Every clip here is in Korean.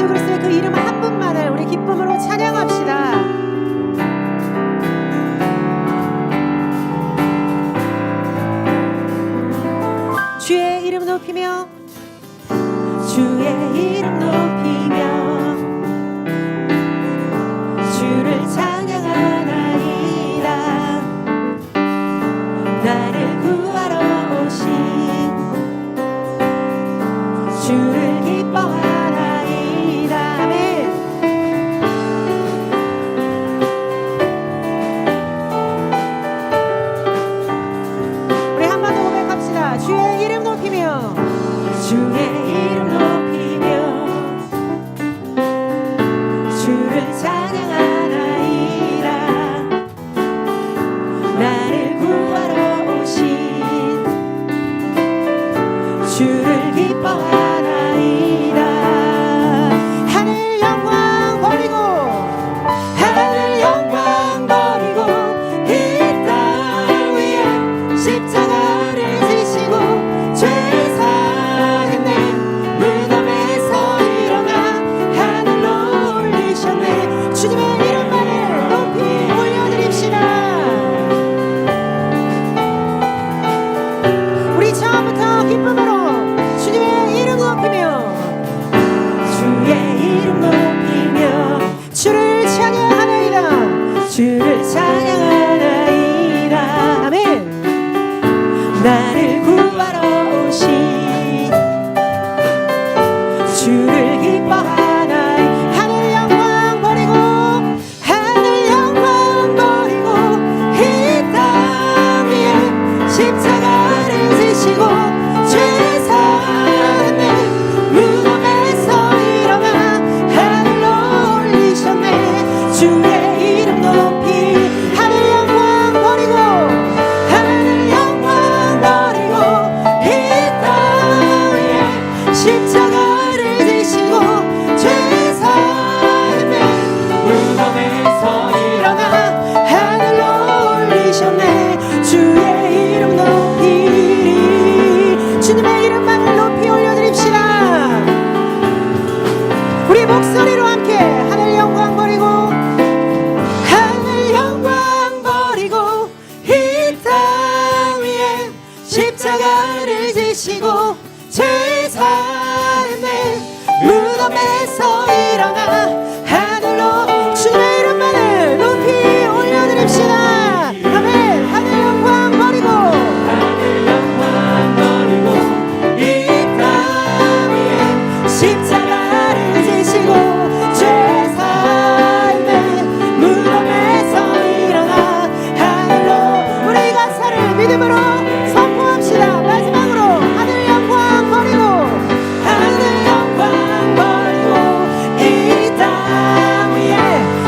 예수 그리스도의 그 이름 한 분만을 우리 기쁨으로 찬양합시다. 주의 이름 높이며 주의 이름 높이며 주를 찬양하나이다. 나를 구하러 오신 주를 기뻐하나이다. 아멘. 우리 한 번 더 고백합시다. 주의 이름 높이며 주의 이름 높이며 주를 찬양하나이다. 나를 구하러 오신 주를 기뻐하나이다. 하늘 영광 버리고 하늘 영광 버리고 이 땅 위에 십자가를 지시고 죄 사했네. 무덤에서 일어나 하늘로 올리셨네. 주님의 이름만을 높이 올려드립시다. 우리 처음부터 기쁨으로 주님의 이름 높이며 주의 이름 높이며 주를 찬양하나이다. 주를 찬양하나이다. 아멘. 나를 구하러 오신 주를 기뻐하나이. 하늘 영광 버리고 하늘 영광 버리고 이 땅 위에 십자가를 지시고 죄 사했네. 무덤에서 일어나 하늘로 올리셨네. 주의 이름 높이 하늘 영광 버리고 하늘 영광 버리고 이 땅 위에 십자가를 지시고 죄 사했네. 무덤에서 일어나 하늘로 올리셨네. 주의 이름 높이리. 주님의 이름만을 높이 올려드립시다. 우리 목소리로 함께 하늘 영광 버리고 하늘 영광 버리고 이 땅 위에 십자가를 지시고 죄 사했네. 무덤에서 일어나 하늘로 주님의 이름만을 높이 올려드립시다. 아멘. 하늘 영광 버리고 이 땅 위에 십자가를 지시고 죄 사했네. 무덤에서 일어나 하늘로. 우리 가사를 믿음으로 선포합시다. 마지막으로 하늘 영광 버리고 하늘 영광 버리고 이 땅 위에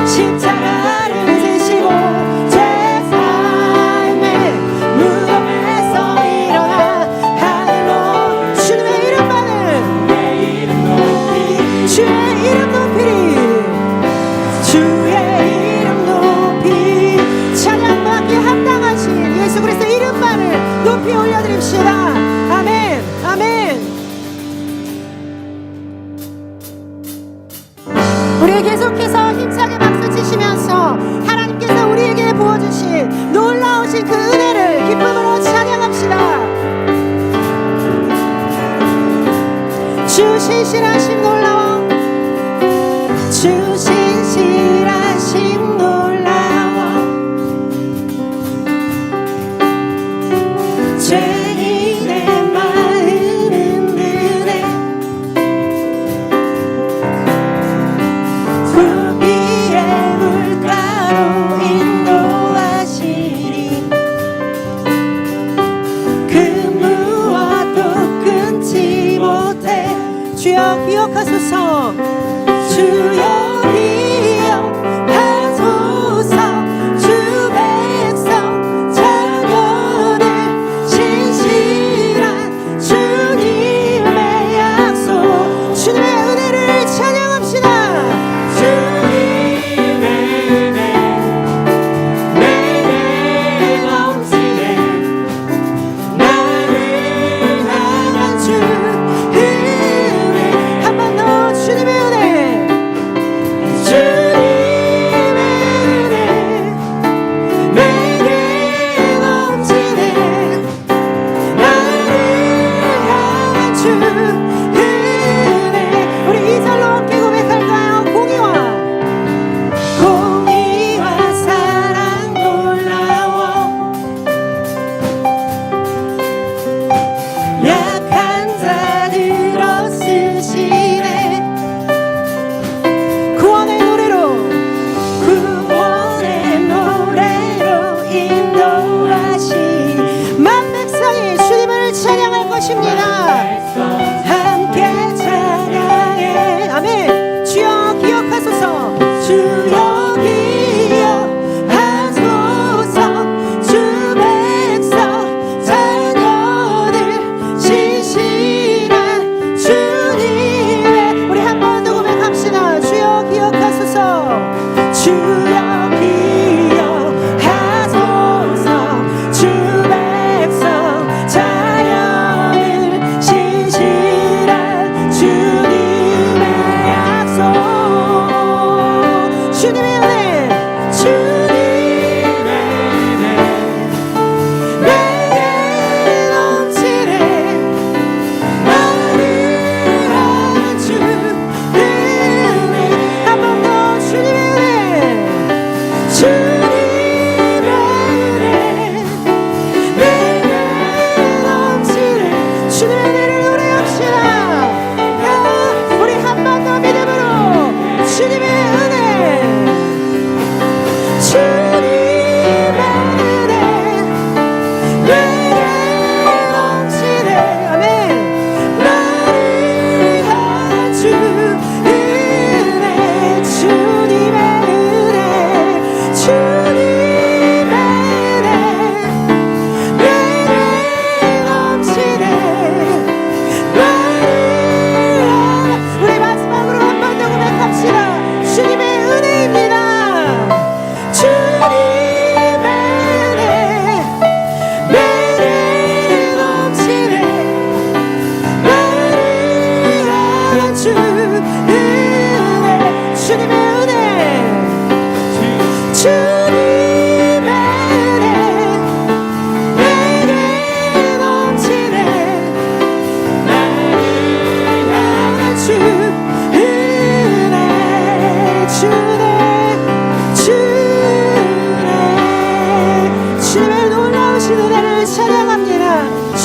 십자가를 지시고 죄 사했네. 무덤에서 일어나 하늘로. 주님의 이름만을 주의 이름 높이리. 주의 이름 높이 찬양받기 합당하신 예수 그리스도 이름만을 높이 올려드립시다. 아멘. 아멘. 우리 계속해서 힘차게 박수 치시면서 하나님께서 우리에게 부어주신 놀라우신 그 은혜를 기쁨으로 찬양합시다. 주 신실하심 놀라워 주 신실하심 놀라워 죄인의 마음은 은혜 구비의 물가로 인도하시리. 그 무엇도 끊지 못해. 주여 기억하소서. 주여 기억하소서. 주 백성 자녀들 신실한 주님의 약속. 주님의 은혜를 찬양합시다. 주님의 은혜 내게 넘치네. 나를 향한 주 은혜. 한 번 더 주님의 은혜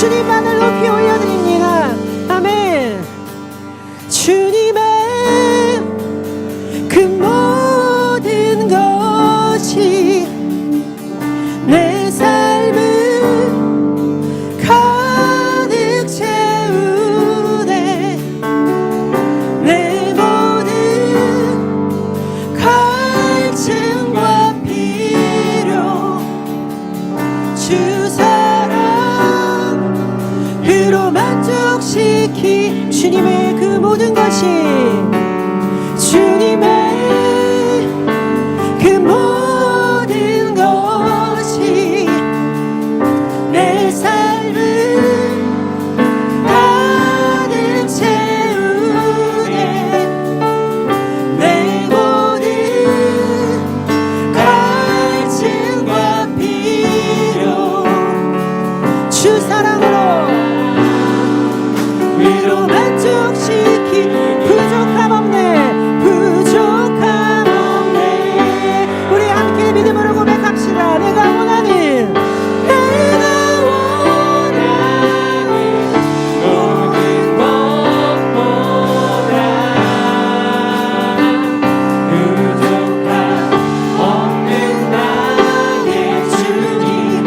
주님만을 높이 올려드립니다. 아멘. 주님의 그 모든 것이 내 삶을 가득 채우네. 내 모든 갈증과 필요 주 사랑으로 만족시키 주님의 그 모든 것이 주님의 그 모든 것이 내 삶을 가득 채우네. 내 모든 갈증과 필요 주 사랑으로 위로 만족시키 부족함 없네. 부족함 없네. 우리 함께 믿음으로 고백합시다. 내가 원하는 모든 것보다 부족함 없는 나의 주님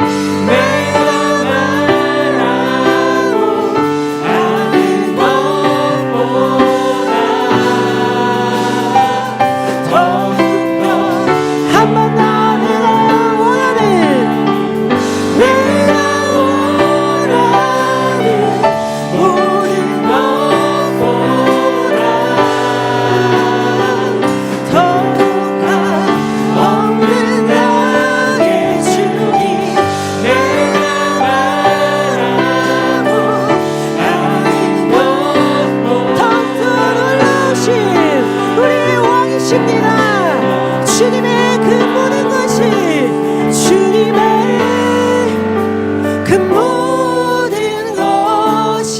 내가 바라고 하는 것보다 더욱더 한 번 더 내가 원하는 모든 것보다 더욱더 없는 나의 주님 내가 바라고 하는 것보다 더욱더 놀라우신 우리의 왕이십니다. 주님의 그 모든 것이 주님의 그 모든 것이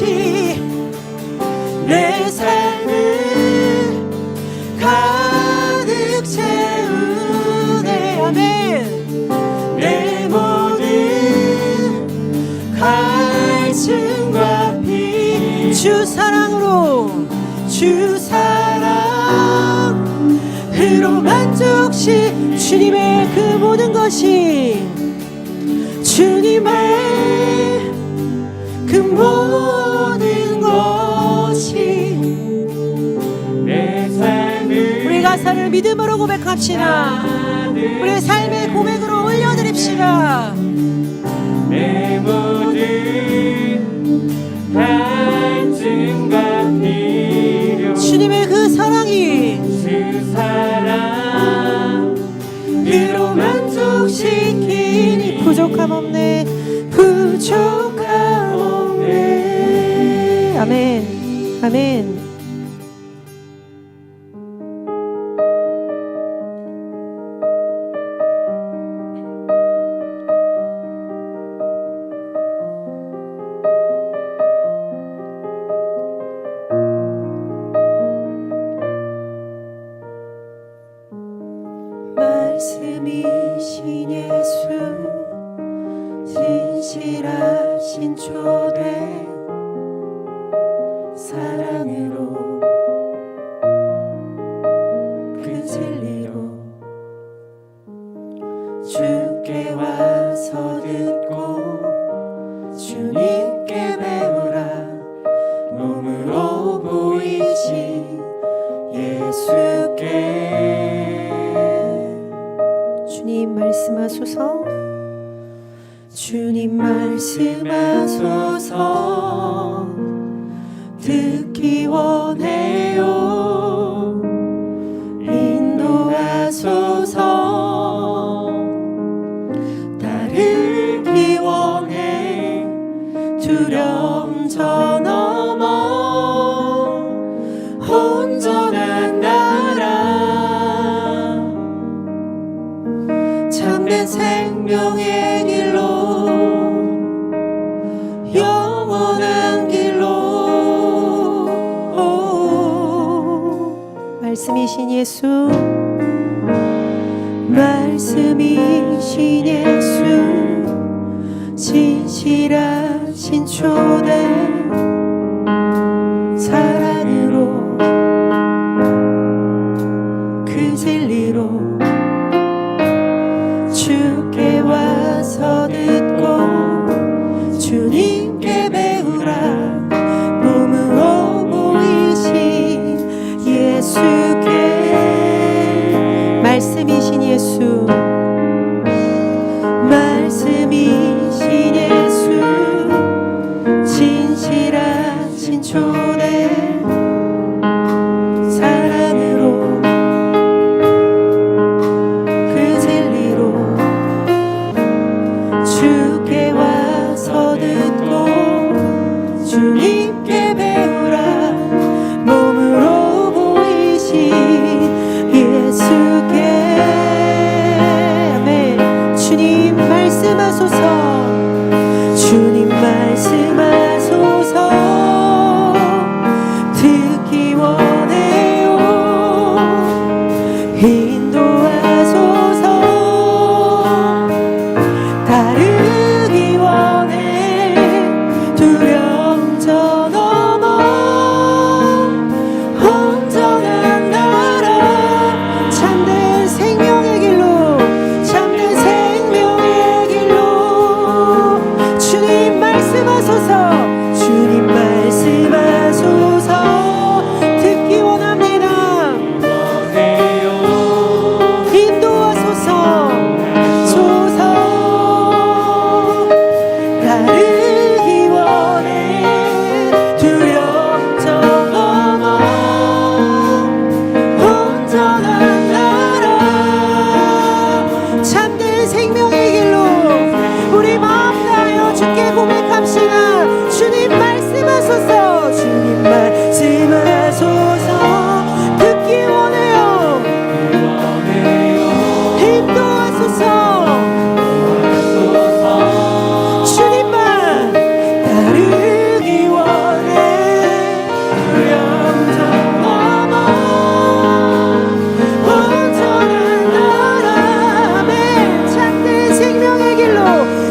내 삶을 가득 채우네. 아멘. 내 모든 갈증과 피 주 사랑으로 주 사랑으로 만족시 주님의 그 모든 것이 주님의 그 모든 것이 내 삶을 우리 가사를 믿음으로 고백합시다. 우리 삶의 고백으로 올려드립시다. 내 모든 갈증과 필요 주님의 그 사랑이 주 사랑으로 만족시키니 부족함 없네. 부족함 없네. 아멘. 아멘. 말씀이신 예수 진실하신 초대 사랑으로 그 진리로 주께 와서 듣고 주님 말씀하소서 듣기 원해요. 인도하소서 따르기 원해. 두려움 저 넘어 온전한 나라 참된 생명의 길로 영원한 길로 말씀이신 예수 말씀이신 예수 진실하신 초대 사랑으로 그 진리로 주께 와서 듣고 주님께 배우라. 몸으로 보이신 예수께 말씀이신 예수 말씀이신 예수 진실하신 초대 사랑으로 그 진리로 주께 와서 듣고 주님께 배우라. 몸으로 보이신 예수께 아멘. 주님 말씀하소서 주님 말씀하소서 듣기 원해요. 인도하소서 따르기 원해. 두려움 저 넘어 온전한 나라 참된 생명의 길로 참된 생명의 길로 주님 말씀하소서 주님 말씀하소서 듣기 원합니다. 인도하소서 소서 따르기 원해. 두려움 저 넘어 온전한 나라 참된 생명의 길로 우리 마음 다하여 주께 고백합시다. 주님 말씀하소서 주님 말씀하소서 듣기 원해요. 인도하소서 주님만 따르기 원해. 두려움 저 넘어 온전한 나라 아멘. 참된 생명의 길로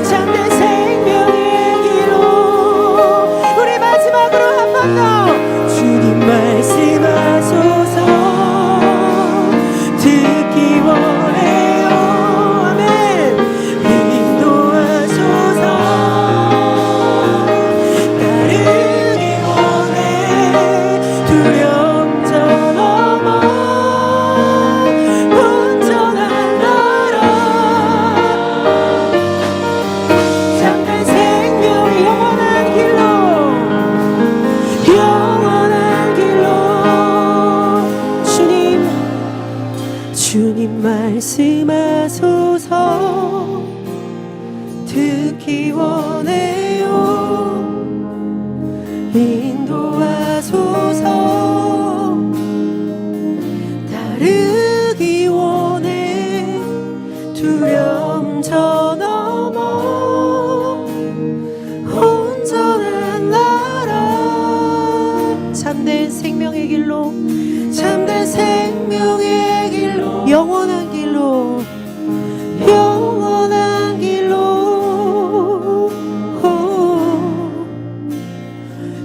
참된 생명의 길로 우리 마지막으로 한 번 더 주님 말씀하소서 듣기 원해요. 아멘. 인도하소서 따르기 원해. 두려움 저 넘어 온전한 나라 참된 생명이 영원한 길로 영원한 길로 주님 말씀하소서 듣기 원해요. 인도하소서 따르기 원해. 두려움 저 넘어 온전한 나라 참된 생명의 길로 참된 생명의 길로 영원한 길로 영원한 길로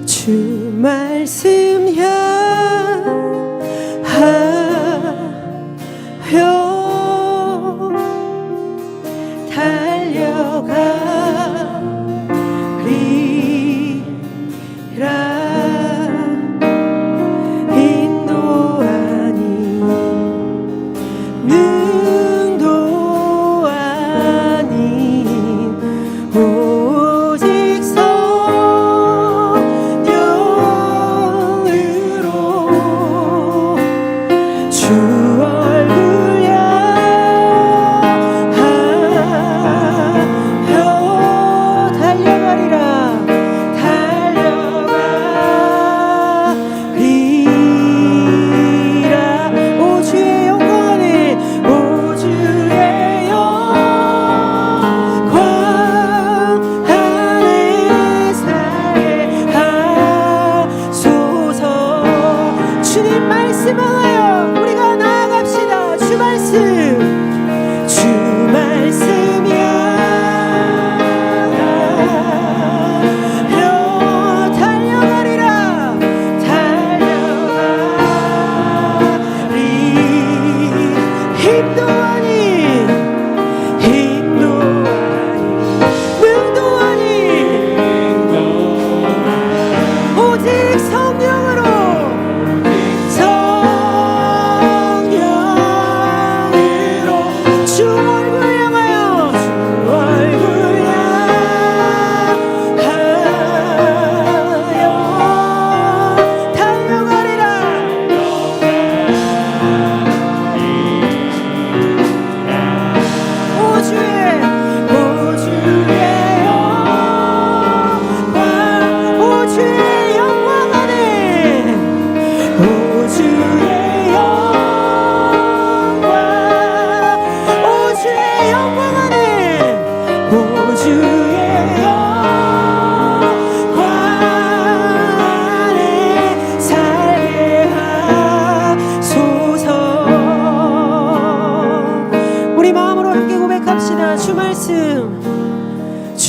주 말씀 향하여 달려가리라. 능도 아닌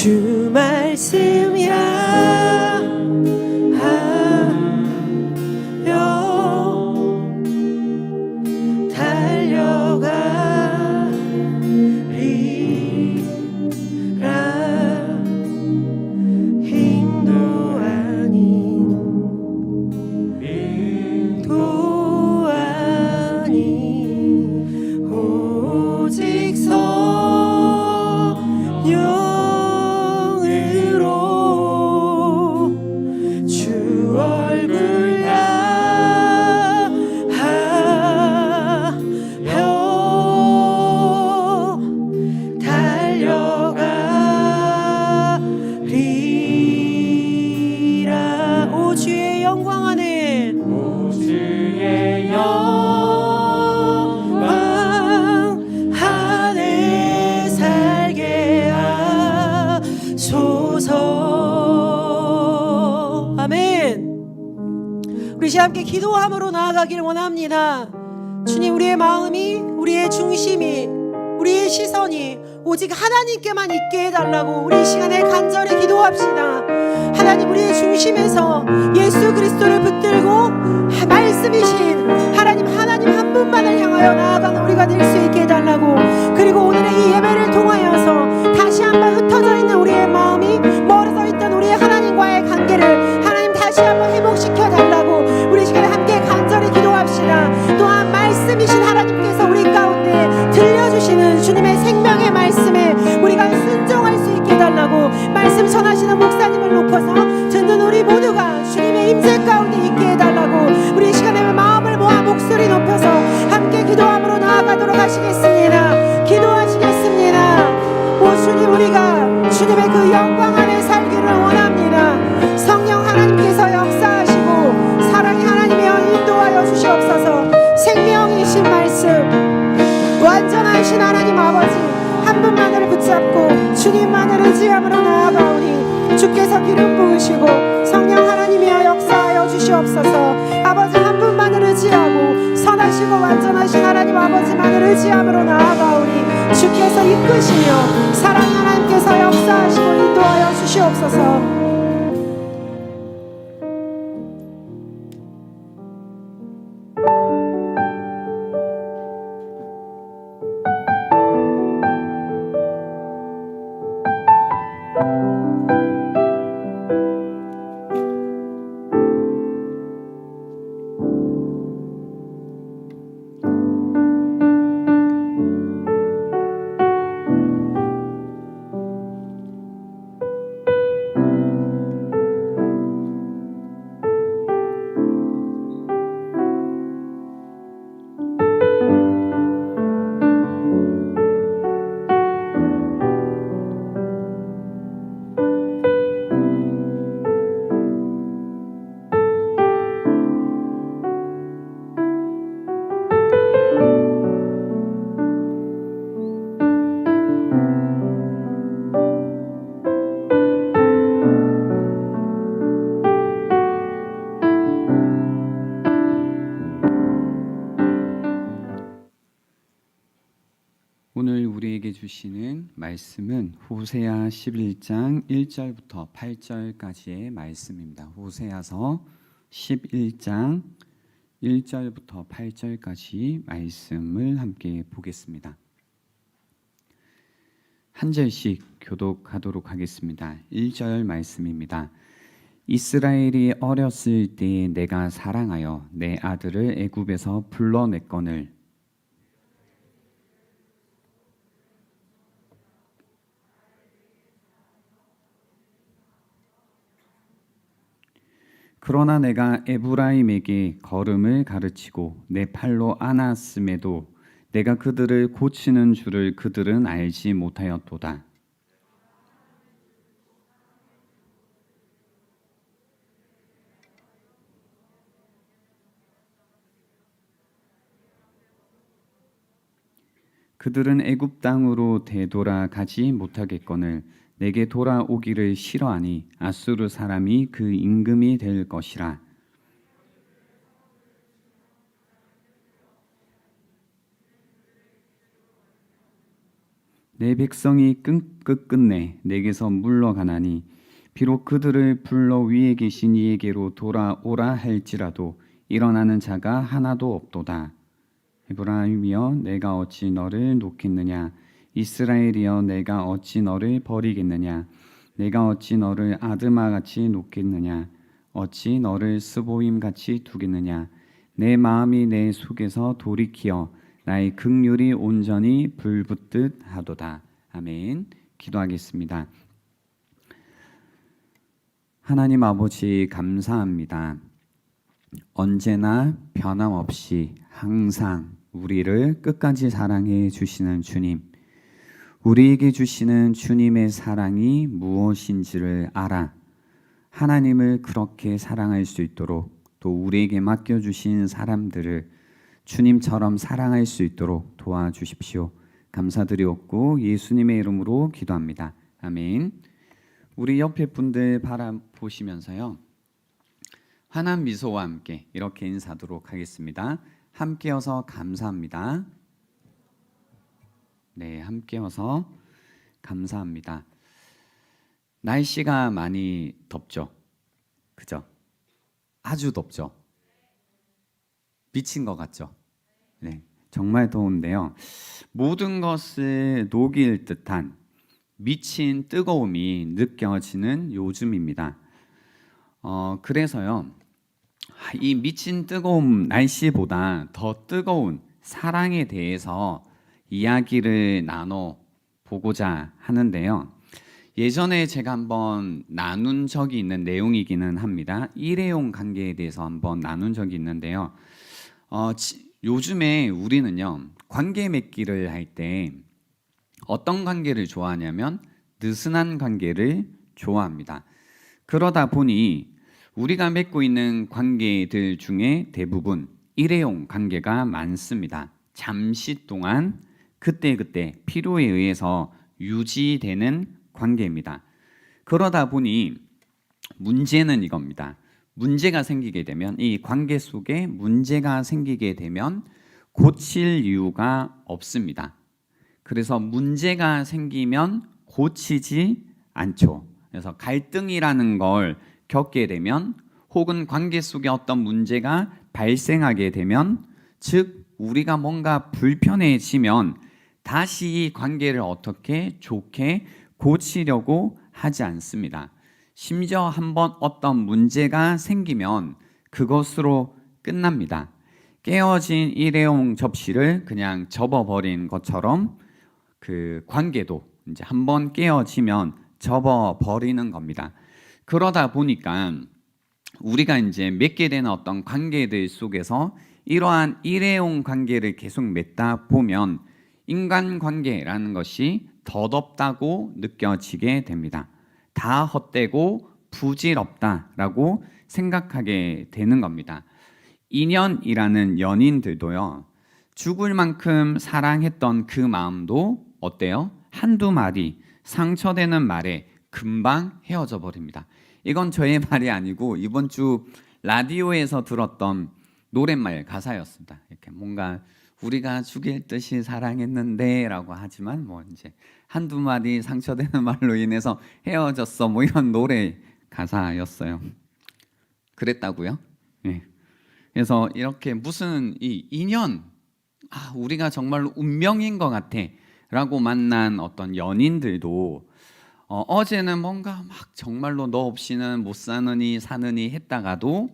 주 말씀 향하여 달려가리라. 힘도 아닌 오직 성령으로 주 얼굴 향하여 달려가리라. 오 주의 영광 안에 오 주의 영광 안에 살게 하소서. 아멘. 우리 시간 함께 기도함으로 나아가길 원합니다. 주님, 우리의 마음이, 우리의 중심이, 우리의 시선이 오직 하나님께만 있게 해달라고 우리 이 시간에 간절히 기도합시다. 하나님, 우리의 중심에서 예수 그리스도를 붙들고 말씀이신 하나님 한 분만을 향하여 나아가는 우리가 될 수 있게 해달라고, 그리고 오늘의 이 예배를 통하여서 다시 한번 흩어져 있는 우리의 마음이, 멀어져 있던 우리의 하나님과의 관계를 하나님 다시 한번 회복시켜 달라고 우리 시간에 함께 간절히 기도합시다. 또한 말씀이신 하나님께서 우리 가운데 들려주시는 주님의 생명의 말씀에 우리가 순종할 수 있게 해달라고, 말씀 전하시는 목사님을 높여서 듣는 우리 모두가 주님의 임재 가운데 있게 해달라고 우리 시간에 마음을 모아 목소리 높여서 함께 기도함으로 나아가도록 하시겠습니다. 기도하시겠습니다. 오 주님, 우리가 주님의 그 영광 안에 살기를 원합니다. 성령 하나님께서 역사하시고 사랑의 하나님이여 인도하여 주시옵소서. 생명이신 말씀, 완전하신 하나님 아버지 한 분만을 붙잡고 주님만을 의지함으로 나아가오니 주께서 기름 부으시고 성령 하나님이여 역사하여 주시옵소서. 아버지 한 분만을 의지하고 선하시고 완전하신 하나님 아버지만을 의지함으로 나아가오니 주께서 이끄시며 사랑의 하나님께서 역사하시고 인도하여 주시옵소서. 오늘 우리에게 주시는 말씀은 호세아 11장 1절부터 8절까지의 말씀입니다. 호세아서 11장 1절부터 8절까지 말씀을 함께 보겠습니다. 한 절씩 교독하도록 하겠습니다. 1절 말씀입니다. 이스라엘이 어렸을 때에 내가 사랑하여 내 아들을 애굽에서 불러냈거늘 그러나 내가 에브라임에게 걸음을 가르치고 내 팔로 안았음에도 내가 그들을 고치는 줄을 그들은 알지 못하였도다. 그들은 애굽 땅으로 되돌아가지 못하겠거늘 내게 돌아오기를 싫어하니 아수르 사람이 그 임금이 될 것이라. 내 백성이 끝끝내 내게서 물러가나니 비록 그들을 불러 위에 계신 이에게로 돌아오라 할지라도 일어나는 자가 하나도 없도다. 에브라임이여 내가 어찌 너를 놓겠느냐. 이스라엘이여 내가 어찌 너를 버리겠느냐. 내가 어찌 너를 아드마같이 놓겠느냐. 어찌 너를 스보임같이 두겠느냐. 내 마음이 내 속에서 돌이키어 나의 긍휼이 온전히 불붙듯 하도다. 아멘. 기도하겠습니다. 하나님 아버지 감사합니다. 언제나 변함없이 항상 우리를 끝까지 사랑해 주시는 주님, 우리에게 주시는 주님의 사랑이 무엇인지를 알아 하나님을 그렇게 사랑할 수 있도록, 또 우리에게 맡겨주신 사람들을 주님처럼 사랑할 수 있도록 도와주십시오. 감사드리옵고 예수님의 이름으로 기도합니다. 아멘. 우리 옆에 분들 바라보시면서요, 환한 미소와 함께 이렇게 인사하도록 하겠습니다. 함께여서 감사합니다. 네, 함께여서 감사합니다. 날씨가 많이 덥죠? 그죠? 아주 덥죠? 미친 것 같죠? 네, 정말 더운데요. 모든 것을 녹일 듯한 미친 뜨거움이 느껴지는 요즘입니다. 그래서요, 이 미친 뜨거움 날씨보다 더 뜨거운 사랑에 대해서 이야기를 나눠보고자 하는데요. 예전에 제가 한번 나눈 적이 있는 내용이기는 합니다. 일회용 관계에 대해서 한번 나눈 적이 있는데요. 요즘에 우리는요, 관계 맺기를 할 때 어떤 관계를 좋아하냐면 느슨한 관계를 좋아합니다. 그러다 보니 우리가 맺고 있는 관계들 중에 대부분 일회용 관계가 많습니다. 잠시 동안 그때그때 필요에 의해서 유지되는 관계입니다. 그러다 보니 문제는 이겁니다. 문제가 생기게 되면, 이 관계 속에 문제가 생기게 되면 고칠 이유가 없습니다. 그래서 문제가 생기면 고치지 않죠. 그래서 갈등이라는 걸 겪게 되면, 혹은 관계 속에 어떤 문제가 발생하게 되면, 즉 우리가 뭔가 불편해지면 다시 이 관계를 어떻게 좋게 고치려고 하지 않습니다. 심지어 한번 어떤 문제가 생기면 그것으로 끝납니다. 깨어진 일회용 접시를 그냥 접어버린 것처럼 그 관계도 이제 한번 깨어지면 접어버리는 겁니다. 그러다 보니까 우리가 이제 맺게 되는 어떤 관계들 속에서 이러한 일회용 관계를 계속 맺다 보면 인간관계라는 것이 덧없다고 느껴지게 됩니다. 다 헛되고 부질없다라고 생각하게 되는 겁니다. 인연이라는 연인들도요, 죽을 만큼 사랑했던 그 마음도 어때요? 한두 마디 상처되는 말에 금방 헤어져 버립니다. 이건 저의 말이 아니고 이번 주 라디오에서 들었던 노랫말 가사였습니다. 이렇게 뭔가 우리가 죽일 듯이 사랑했는데 라고 하지만 뭐 이제 한두 마디 상처되는 말로 인해서 헤어졌어, 뭐 이런 노래 가사였어요. 그랬다고요? 네. 그래서 이렇게 무슨 이 인연, 우리가 정말로 운명인 것 같아 라고 만난 어떤 연인들도 어제는 뭔가 막 정말로 너 없이는 못 사느니 사느니 했다가도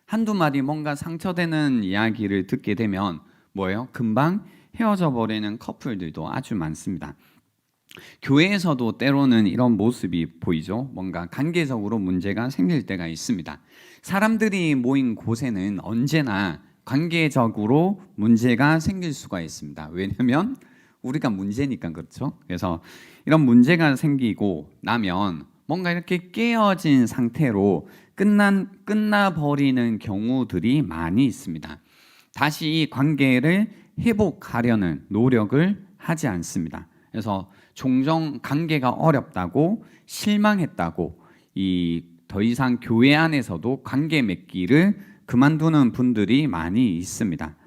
한두 마디 뭔가 상처되는 이야기를 듣게 되면 뭐예요? 금방 헤어져 버리는 커플들도 아주 많습니다. 교회에서도 때로는 이런 모습이 보이죠. 뭔가 관계적으로 문제가 생길 때가 있습니다. 사람들이 모인 곳에는 언제나 관계적으로 문제가 생길 수가 있습니다. 왜냐하면 우리가 문제니까 그렇죠. 그래서 이런 문제가 생기고 나면 뭔가 이렇게 깨어진 상태로 끝나버리는 경우들이 많이 있습니다. 다시 이 관계를 회복하려는 노력을 하지 않습니다. 그래서 종종 관계가 어렵다고 실망했다고 더 이상 교회 안에서도 관계 맺기를 그만두는 분들이 많이 있습니다.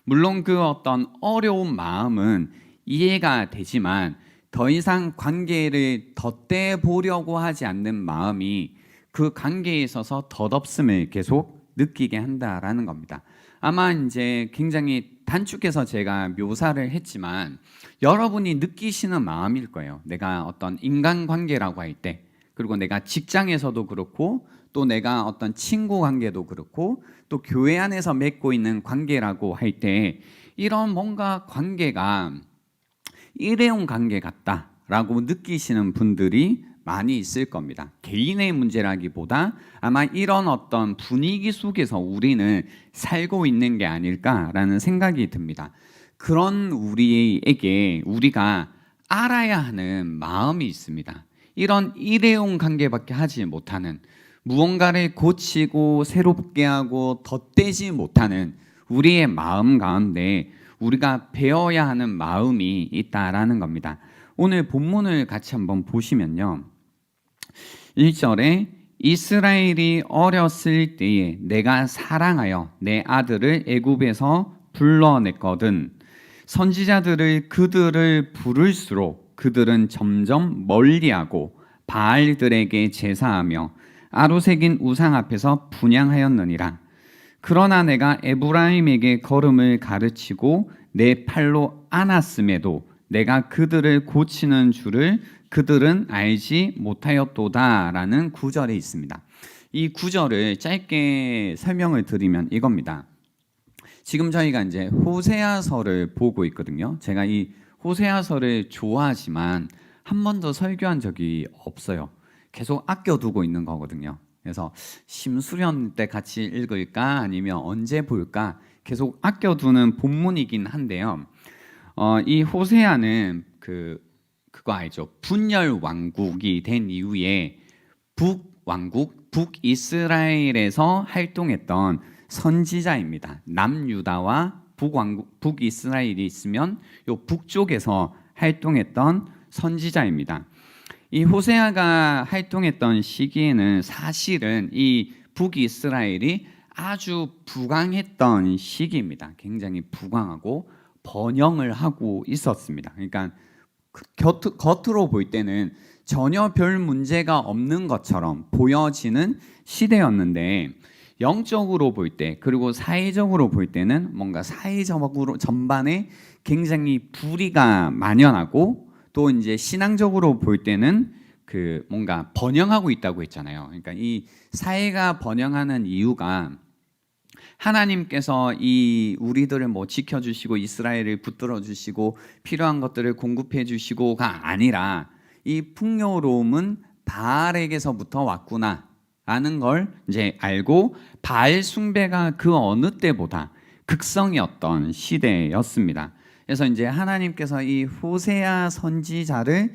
물론 그 어떤 어려운 마음은 이해가 되지만 더 이상 관계를 덧대 보려고 하지 않는 마음이 그 관계에 있어서 덧없음을 계속 느끼게 한다라는 겁니다. 아마 이제 굉장히 단축해서 제가 묘사를 했지만 여러분이 느끼시는 마음일 거예요. 내가 어떤 인간관계라고 할 때, 그리고 내가 직장에서도 그렇고 또 내가 어떤 친구 관계도 그렇고 또 교회 안에서 맺고 있는 관계라고 할 때 이런 뭔가 관계가 일회용 관계 같다라고 느끼시는 분들이 많이 있을 겁니다. 개인의 문제라기보다 아마 이런 어떤 분위기 속에서 우리는 살고 있는 게 아닐까라는 생각이 듭니다. 그런 우리에게 우리가 알아야 하는 마음이 있습니다. 이런 일회용 관계밖에 하지 못하는, 무언가를 고치고 새롭게 하고 덧대지 못하는 우리의 마음 가운데 우리가 배워야 하는 마음이 있다라는 겁니다. 오늘 본문을 같이 한번 보시면요. 1절에 이스라엘이 어렸을 때에 내가 사랑하여 내 아들을 애굽에서 불러냈거든. 선지자들을 그들을 부를수록 그들은 점점 멀리하고 바알들에게 제사하며 아로새긴 우상 앞에서 분향하였느니라. 그러나 내가 에브라임에게 걸음을 가르치고 내 팔로 안았음에도 내가 그들을 고치는 줄을 그들은 알지 못하였도다라는 구절이 있습니다. 이 구절을 짧게 설명을 드리면 이겁니다. 지금 저희가 이제 호세아서를 보고 있거든요. 제가 이 호세아서를 좋아하지만 한 번도 설교한 적이 없어요. 계속 아껴두고 있는 거거든요. 그래서 심수련 때 같이 읽을까 아니면 언제 볼까 계속 아껴두는 본문이긴 한데요. 이 호세아는 그거 알죠? 분열 왕국이 된 이후에 북왕국 북이스라엘에서 활동했던 선지자입니다. 남유다와 북왕국 북이스라엘이 있으면 요 북쪽에서 활동했던 선지자입니다. 이 호세아가 활동했던 시기에는 사실은 이 북이스라엘이 아주 부강했던 시기입니다. 굉장히 부강하고 번영을 하고 있었습니다. 그러니까 겉으로 볼 때는 전혀 별 문제가 없는 것처럼 보여지는 시대였는데 영적으로 볼 때 그리고 사회적으로 볼 때는 뭔가 사회적으로 전반에 굉장히 불의가 만연하고 또 이제 신앙적으로 볼 때는 뭔가 번영하고 있다고 했잖아요. 그러니까 이 사회가 번영하는 이유가 하나님께서 이 우리들을 뭐 지켜주시고 이스라엘을 붙들어 주시고 필요한 것들을 공급해 주시고가 아니라 이 풍요로움은 바알에게서부터 왔구나라는 걸 이제 알고 바알 숭배가 그 어느 때보다 극성이었던 시대였습니다. 그래서 이제 하나님께서 이 호세아 선지자를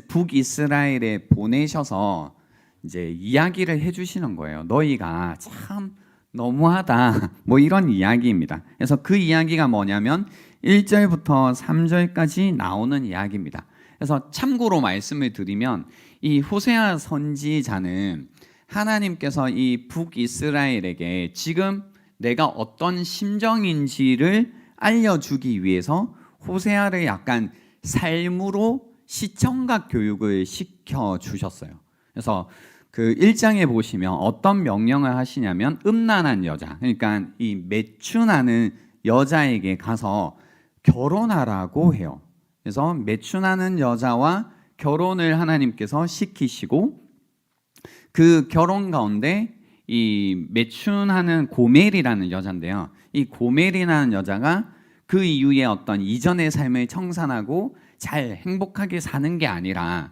북이스라엘에 보내셔서 이제 이야기를 해주시는 거예요. 너희가 참 너무하다. 뭐 이런 이야기입니다. 그래서 그 이야기가 뭐냐면 1절부터 3절까지 나오는 이야기입니다. 그래서 참고로 말씀을 드리면 이 호세아 선지자는 하나님께서 이 북이스라엘에게 지금 내가 어떤 심정인지를 알려주기 위해서 호세아를 약간 삶으로 시청각 교육을 시켜주셨어요. 그래서 그 1장에 보시면 어떤 명령을 하시냐면 음란한 여자, 그러니까 이 매춘하는 여자에게 가서 결혼하라고 해요. 그래서 매춘하는 여자와 결혼을 하나님께서 시키시고 그 결혼 가운데 이 매춘하는 고멜이라는 여자인데요. 이 고멜이라는 여자가 그 이후에 어떤 이전의 삶을 청산하고 잘 행복하게 사는 게 아니라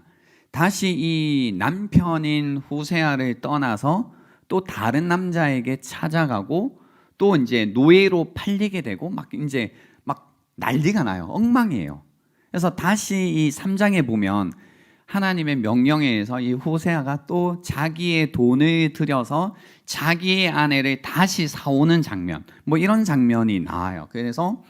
다시 이 남편인 호세아를 떠나서 또 다른 남자에게 찾아가고 또 이제 노예로 팔리게 되고 막 난리가 나요. 엉망이에요. 그래서 다시 이 3장에 보면 하나님의 명령에 의해서 이 호세아가 또 자기의 돈을 들여서 자기의 아내를 다시 사오는 장면, 뭐 이런 장면이 나와요. 그래서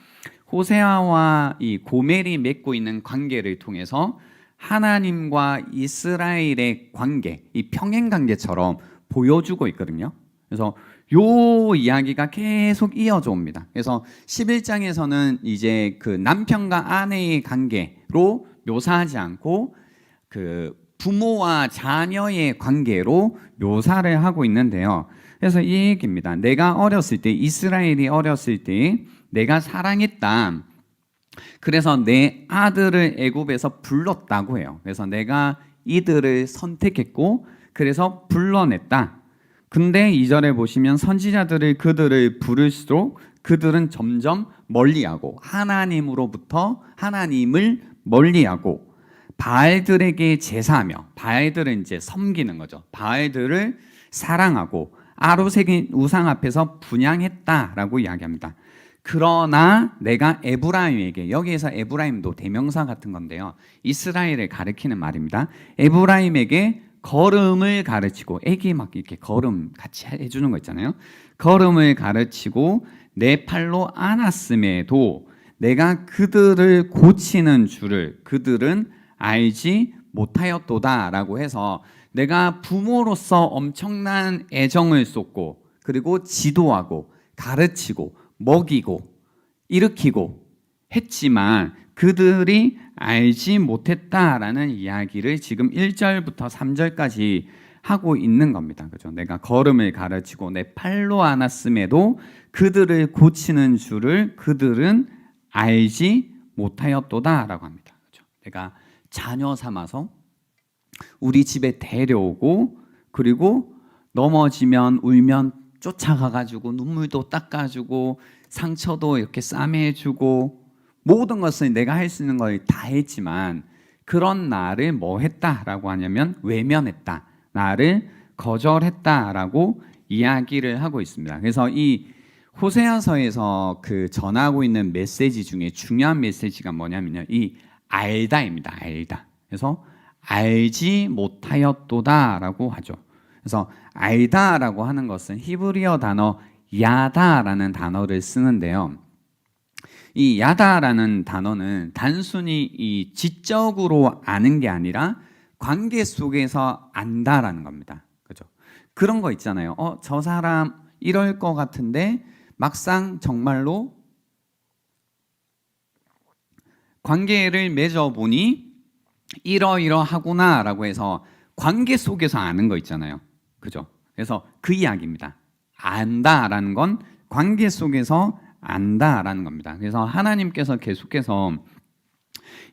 호세아와 이 고멜이 맺고 있는 관계를 통해서 하나님과 이스라엘의 관계, 이 평행 관계처럼 보여주고 있거든요. 그래서 요 이야기가 계속 이어져 옵니다. 그래서 11장에서는 이제 그 남편과 아내의 관계로 묘사하지 않고 그 부모와 자녀의 관계로 묘사를 하고 있는데요. 그래서 이 얘기입니다. 내가 어렸을 때, 이스라엘이 어렸을 때 내가 사랑했다. 그래서 내 아들을 애굽에서 불렀다고 해요. 그래서 내가 이들을 선택했고 그래서 불러냈다. 근데 2절에 보시면 선지자들을 그들을 부를수록 그들은 점점 멀리하고 하나님으로부터 하나님을 멀리하고 바알들에게 제사하며, 바알들은 이제 섬기는 거죠. 바알들을 사랑하고 아로새긴 우상 앞에서 분향했다라고 이야기합니다. 그러나 내가 에브라임에게, 여기에서 에브라임도 대명사 같은 건데요, 이스라엘을 가리키는 말입니다. 에브라임에게 걸음을 가르치고, 애기 막 이렇게 걸음 같이 해주는 거 있잖아요. 걸음을 가르치고 내 팔로 안았음에도 내가 그들을 고치는 줄을 그들은 알지 못하였도다라고 해서, 내가 부모로서 엄청난 애정을 쏟고 그리고 지도하고 가르치고 먹이고 일으키고 했지만 그들이 알지 못했다라는 이야기를 지금 1절부터 3절까지 하고 있는 겁니다. 그죠? 내가 걸음을 가르치고 내 팔로 안았음에도 그들을 고치는 줄을 그들은 알지 못하였도다라고 합니다. 그죠? 내가 자녀 삼아서 우리 집에 데려오고 그리고 넘어지면 울면 쫓아가가지고 눈물도 닦아주고 상처도 이렇게 싸매주고 모든 것을 내가 할 수 있는 걸 다 했지만 그런 나를 뭐 했다라고 하냐면 외면했다, 나를 거절했다라고 이야기를 하고 있습니다. 그래서 이 호세아서에서 그 전하고 있는 메시지 중에 중요한 메시지가 뭐냐면요, 이 알다입니다. 알다. 그래서 알지 못하였도다라고 하죠. 그래서 알다라고 하는 것은 히브리어 단어 야다라는 단어를 쓰는데요. 이 야다라는 단어는 단순히 이 지적으로 아는 게 아니라 관계 속에서 안다라는 겁니다. 그죠? 그런 거 있잖아요. 저 사람 이럴 것 같은데 막상 정말로 관계를 맺어보니 이러이러하구나라고 해서 관계 속에서 아는 거 있잖아요. 그죠? 그래서 그 이야기입니다. 안다라는 건 관계 속에서 안다라는 겁니다. 그래서 하나님께서 계속해서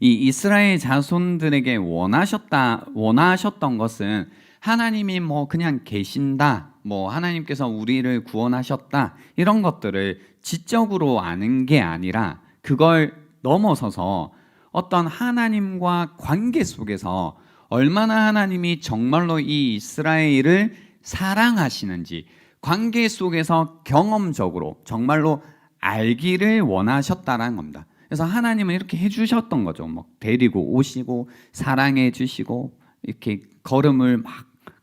이 이스라엘 자손들에게 원하셨던 것은 하나님이 뭐 그냥 계신다, 뭐 하나님께서 우리를 구원하셨다, 이런 것들을 지적으로 아는 게 아니라 그걸 넘어서서 어떤 하나님과 관계 속에서 얼마나 하나님이 정말로 이 이스라엘을 사랑하시는지 관계 속에서 경험적으로 정말로 알기를 원하셨다라는 겁니다. 그래서 하나님은 이렇게 해주셨던 거죠. 뭐 데리고 오시고 사랑해 주시고 이렇게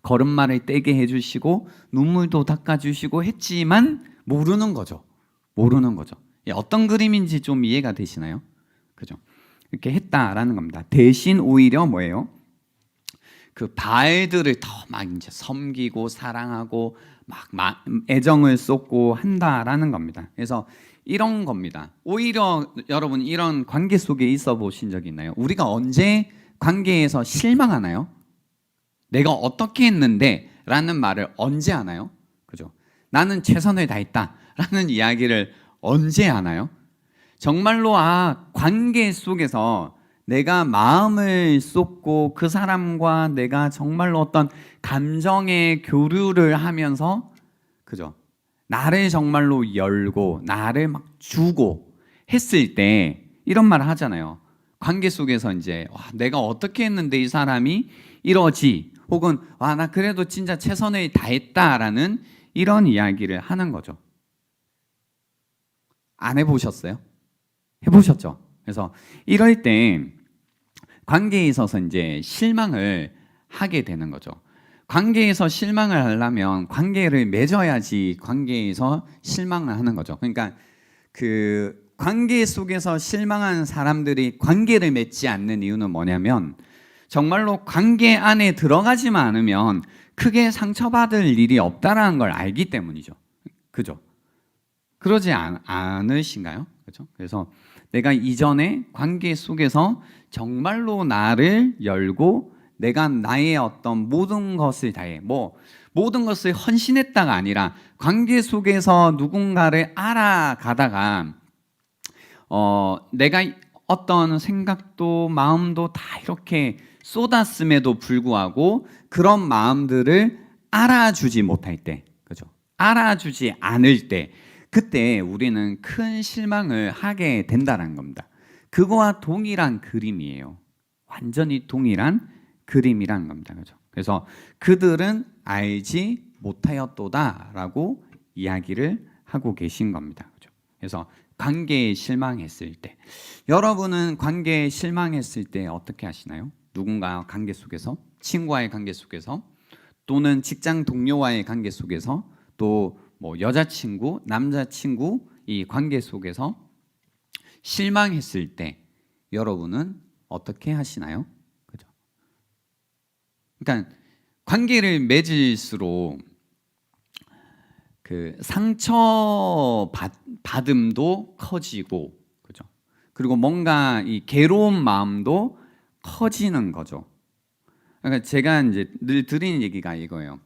걸음마를 떼게 해주시고 눈물도 닦아주시고 했지만 모르는 거죠. 모르는 거죠. 어떤 그림인지 좀 이해가 되시나요? 그죠? 이렇게 했다라는 겁니다. 대신 오히려 뭐예요? 그 바알들을 더 막 이제 섬기고 사랑하고 막 애정을 쏟고 한다라는 겁니다. 그래서 이런 겁니다. 오히려 여러분 이런 관계 속에 있어 보신 적이 있나요? 우리가 언제 관계에서 실망하나요? 내가 어떻게 했는데 라는 말을 언제 하나요? 그죠? 나는 최선을 다했다 라는 이야기를 언제 하나요? 정말로 관계 속에서 내가 마음을 쏟고 그 사람과 내가 정말로 어떤 감정의 교류를 하면서, 그죠? 나를 정말로 열고 나를 막 주고 했을 때 이런 말을 하잖아요. 관계 속에서 이제 내가 어떻게 했는데 이 사람이 이러지, 혹은 나 그래도 진짜 최선을 다했다라는 이런 이야기를 하는 거죠. 안 해보셨어요? 해보셨죠? 그래서 이럴 때 관계에 있어서 이제 실망을 하게 되는 거죠. 관계에서 실망을 하려면 관계를 맺어야지 관계에서 실망을 하는 거죠. 그러니까 그 관계 속에서 실망한 사람들이 관계를 맺지 않는 이유는 뭐냐면 정말로 관계 안에 들어가지만 않으면 크게 상처받을 일이 없다라는 걸 알기 때문이죠. 그죠? 그러지 않으신가요? 그죠? 그래서 내가 이전에 관계 속에서 정말로 나를 열고 내가 나의 어떤 모든 것을 다해 모든 것을 헌신했다가 아니라 관계 속에서 누군가를 알아가다가 내가 어떤 생각도 마음도 다 이렇게 쏟았음에도 불구하고 그런 마음들을 알아주지 못할 때, 그죠? 알아주지 않을 때, 그때 우리는 큰 실망을 하게 된다는 겁니다. 그거와 동일한 그림이에요. 완전히 동일한 그림이라는 겁니다. 그죠? 그래서 그들은 알지 못하였도다라고 이야기를 하고 계신 겁니다. 그죠? 그래서 관계에 실망했을 때, 여러분은 관계에 실망했을 때 어떻게 하시나요? 누군가 관계 속에서, 친구와의 관계 속에서, 또는 직장 동료와의 관계 속에서, 또 뭐 여자친구, 남자친구 이 관계 속에서 실망했을 때 여러분은 어떻게 하시나요? 그죠? 그러니까 관계를 맺을수록 그 상처 받음도 커지고, 그죠? 그리고 뭔가 이 괴로운 마음도 커지는 거죠. 그러니까 제가 이제 늘 드리는 얘기가 이거예요.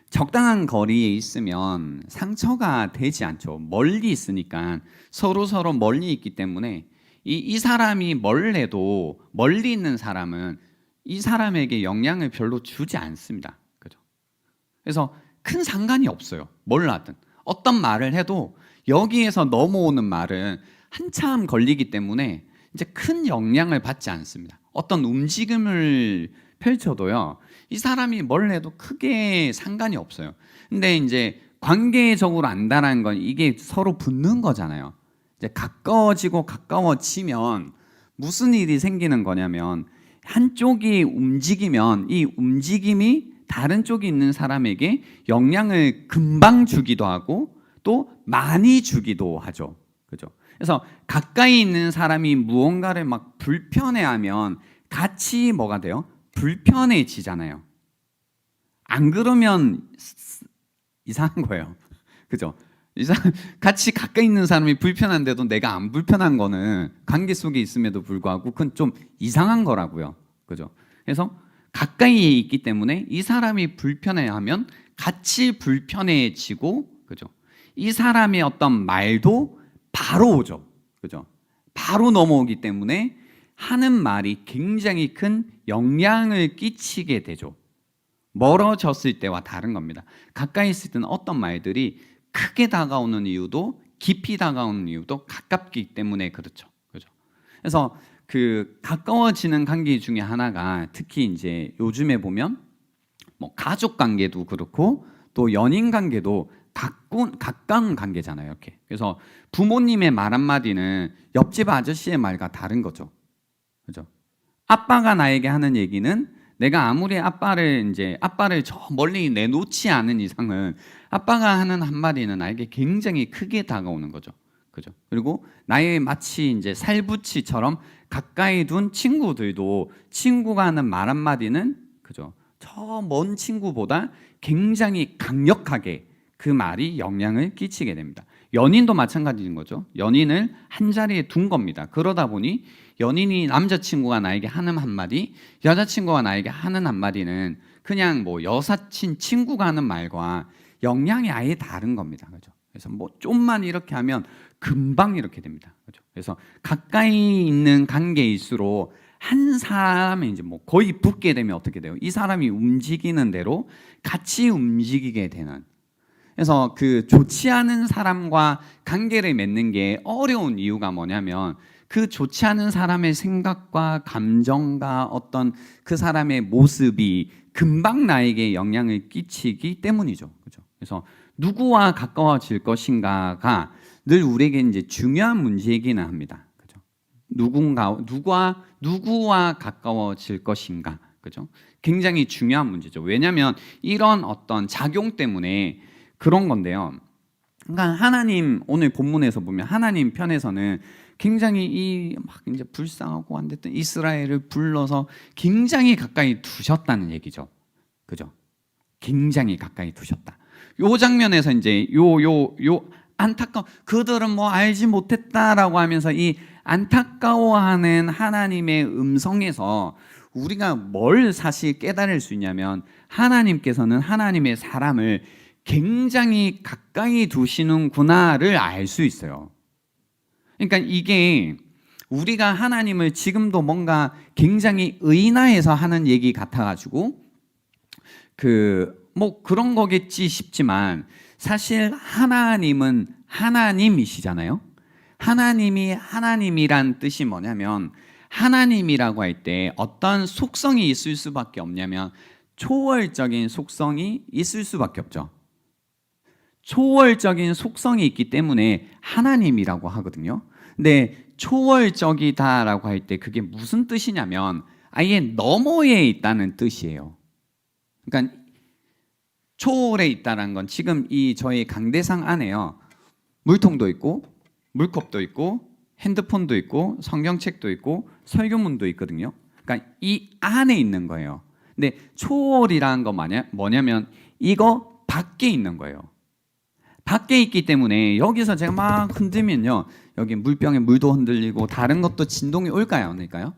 적당한 거리에 있으면 상처가 되지 않죠. 멀리 있으니까 서로 멀리 있기 때문에 이 사람이 멀래도 멀리 있는 사람은 이 사람에게 영향을 별로 주지 않습니다. 그죠? 그래서 큰 상관이 없어요. 뭘 하든 어떤 말을 해도 여기에서 넘어오는 말은 한참 걸리기 때문에 이제 큰 영향을 받지 않습니다. 어떤 움직임을 펼쳐도요, 이 사람이 뭘 해도 크게 상관이 없어요. 근데 이제 관계적으로 안다는 건 이게 서로 붙는 거잖아요. 이제 가까워지면 무슨 일이 생기는 거냐면, 한쪽이 움직이면 이 움직임이 다른 쪽에 있는 사람에게 영향을 금방 주기도 하고 또 많이 주기도 하죠. 그죠? 그래서 가까이 있는 사람이 무언가를 막 불편해하면 같이 뭐가 돼요? 불편해지잖아요. 안 그러면 이상한 거예요. 그죠? 같이 가까이 있는 사람이 불편한데도 내가 안 불편한 거는 관계 속에 있음에도 불구하고 그건 좀 이상한 거라고요. 그죠? 그래서 가까이에 있기 때문에 이 사람이 불편해하면 같이 불편해지고, 그죠? 이 사람의 어떤 말도 바로 오죠. 그죠? 바로 넘어오기 때문에 하는 말이 굉장히 큰 영향을 끼치게 되죠. 멀어졌을 때와 다른 겁니다. 가까이 있을 때는 어떤 말들이 크게 다가오는 이유도, 깊이 다가오는 이유도 가깝기 때문에 그렇죠. 그죠? 그래서 그 가까워지는 관계 중에 하나가, 특히 이제 요즘에 보면 뭐 가족 관계도 그렇고 또 연인 관계도 가까운 관계잖아요. 이렇게. 그래서 부모님의 말 한마디는 옆집 아저씨의 말과 다른 거죠. 그죠? 아빠가 나에게 하는 얘기는, 내가 아무리 아빠를 저 멀리 내놓지 않은 이상은 아빠가 하는 한마디는 나에게 굉장히 크게 다가오는 거죠. 그죠? 그리고 나의 마치 이제 살붙이처럼 가까이 둔 친구들도 친구가 하는 말 한마디는, 그죠? 저 먼 친구보다 굉장히 강력하게 그 말이 영향을 끼치게 됩니다. 연인도 마찬가지인 거죠. 연인을 한 자리에 둔 겁니다. 그러다 보니 연인이, 남자친구가 나에게 하는 한마디, 여자친구가 나에게 하는 한마디는 그냥 뭐 여사친 친구가 하는 말과 영향이 아예 다른 겁니다. 그죠? 그래서 뭐 좀만 이렇게 하면 금방 이렇게 됩니다. 그죠? 그래서 가까이 있는 관계일수록 한 사람이 이제 뭐 거의 붙게 되면 어떻게 돼요? 이 사람이 움직이는 대로 같이 움직이게 되는. 그래서 그 좋지 않은 사람과 관계를 맺는 게 어려운 이유가 뭐냐면, 그 좋지 않은 사람의 생각과 감정과 어떤 그 사람의 모습이 금방 나에게 영향을 끼치기 때문이죠. 그죠? 그래서 누구와 가까워질 것인가가 늘 우리에게 이제 중요한 문제이기는 합니다. 그죠? 누구와 가까워질 것인가. 그죠? 굉장히 중요한 문제죠. 왜냐하면 이런 어떤 작용 때문에 그런 건데요. 그러니까 하나님, 오늘 본문에서 보면 하나님 편에서는 굉장히 막 이제 불쌍하고 안 됐던 이스라엘을 불러서 굉장히 가까이 두셨다는 얘기죠. 그죠? 굉장히 가까이 두셨다. 요 장면에서 이제 요 그들은 뭐 알지 못했다라고 하면서 이 안타까워하는 하나님의 음성에서 우리가 뭘 사실 깨달을 수 있냐면 하나님께서는 하나님의 사람을 굉장히 가까이 두시는구나를 알 수 있어요. 그러니까 이게 우리가 하나님을 지금도 뭔가 굉장히 의인화해서 하는 얘기 같아가지고 뭐 그런 거겠지 싶지만 사실 하나님은 하나님이시잖아요. 하나님이 하나님이란 뜻이 뭐냐면 하나님이라고 할 때 어떤 속성이 있을 수밖에 없냐면 초월적인 속성이 있을 수밖에 없죠. 초월적인 속성이 있기 때문에 하나님이라고 하거든요. 근데 초월적이다라고 할 때 그게 무슨 뜻이냐면 아예 너머에 있다는 뜻이에요. 그러니까 초월에 있다는 건 지금 이 저희 강대상 안에요. 물통도 있고 물컵도 있고 핸드폰도 있고 성경책도 있고 설교문도 있거든요. 그러니까 이 안에 있는 거예요. 근데 초월이라는 건 뭐냐면 이거 밖에 있는 거예요. 밖에 있기 때문에 여기서 제가 막 흔들면요, 여기 물병에 물도 흔들리고 다른 것도 진동이 올까요? 안 올까요?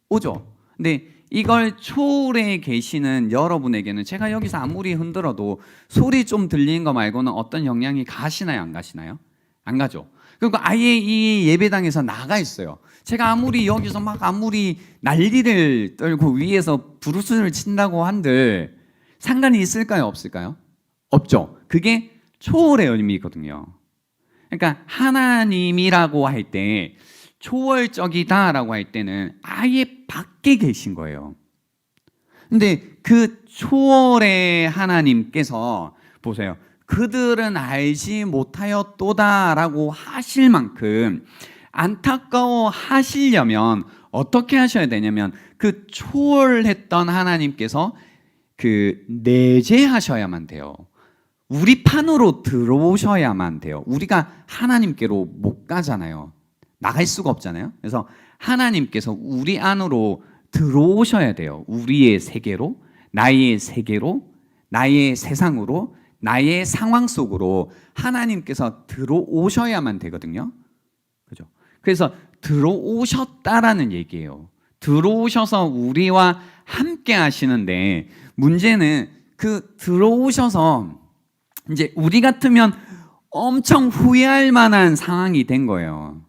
오죠. 근데 이걸 초월에 계시는 여러분에게는 제가 여기서 아무리 흔들어도 소리 좀 들리는 거 말고는 어떤 영향이 가시나요? 안 가시나요? 안 가죠. 그리고 아예 이 예배당에서 나가 있어요. 제가 아무리 여기서 막 아무리 난리를 떨고 위에서 브루스를 친다고 한들 상관이 있을까요? 없을까요? 없죠. 그게 초월의 의미거든요. 그러니까 하나님이라고 할 때 초월적이다라고 할 때는 아예 밖에 계신 거예요. 근데 그 초월의 하나님께서 보세요. 그들은 알지 못하였도다라고 하실 만큼 안타까워 하시려면 어떻게 하셔야 되냐면 그 초월했던 하나님께서 그 내재하셔야만 돼요. 우리 판으로 들어오셔야만 돼요. 우리가 하나님께로 못 가잖아요. 나갈 수가 없잖아요. 그래서 하나님께서 우리 안으로 들어오셔야 돼요. 우리의 세계로, 나의 세계로, 나의 세상으로, 나의 상황 속으로 하나님께서 들어오셔야만 되거든요. 그죠? 그래서 들어오셨다라는 얘기예요. 들어오셔서 우리와 함께 하시는데 문제는 그 들어오셔서 이제 우리 같으면 엄청 후회할 만한 상황이 된 거예요.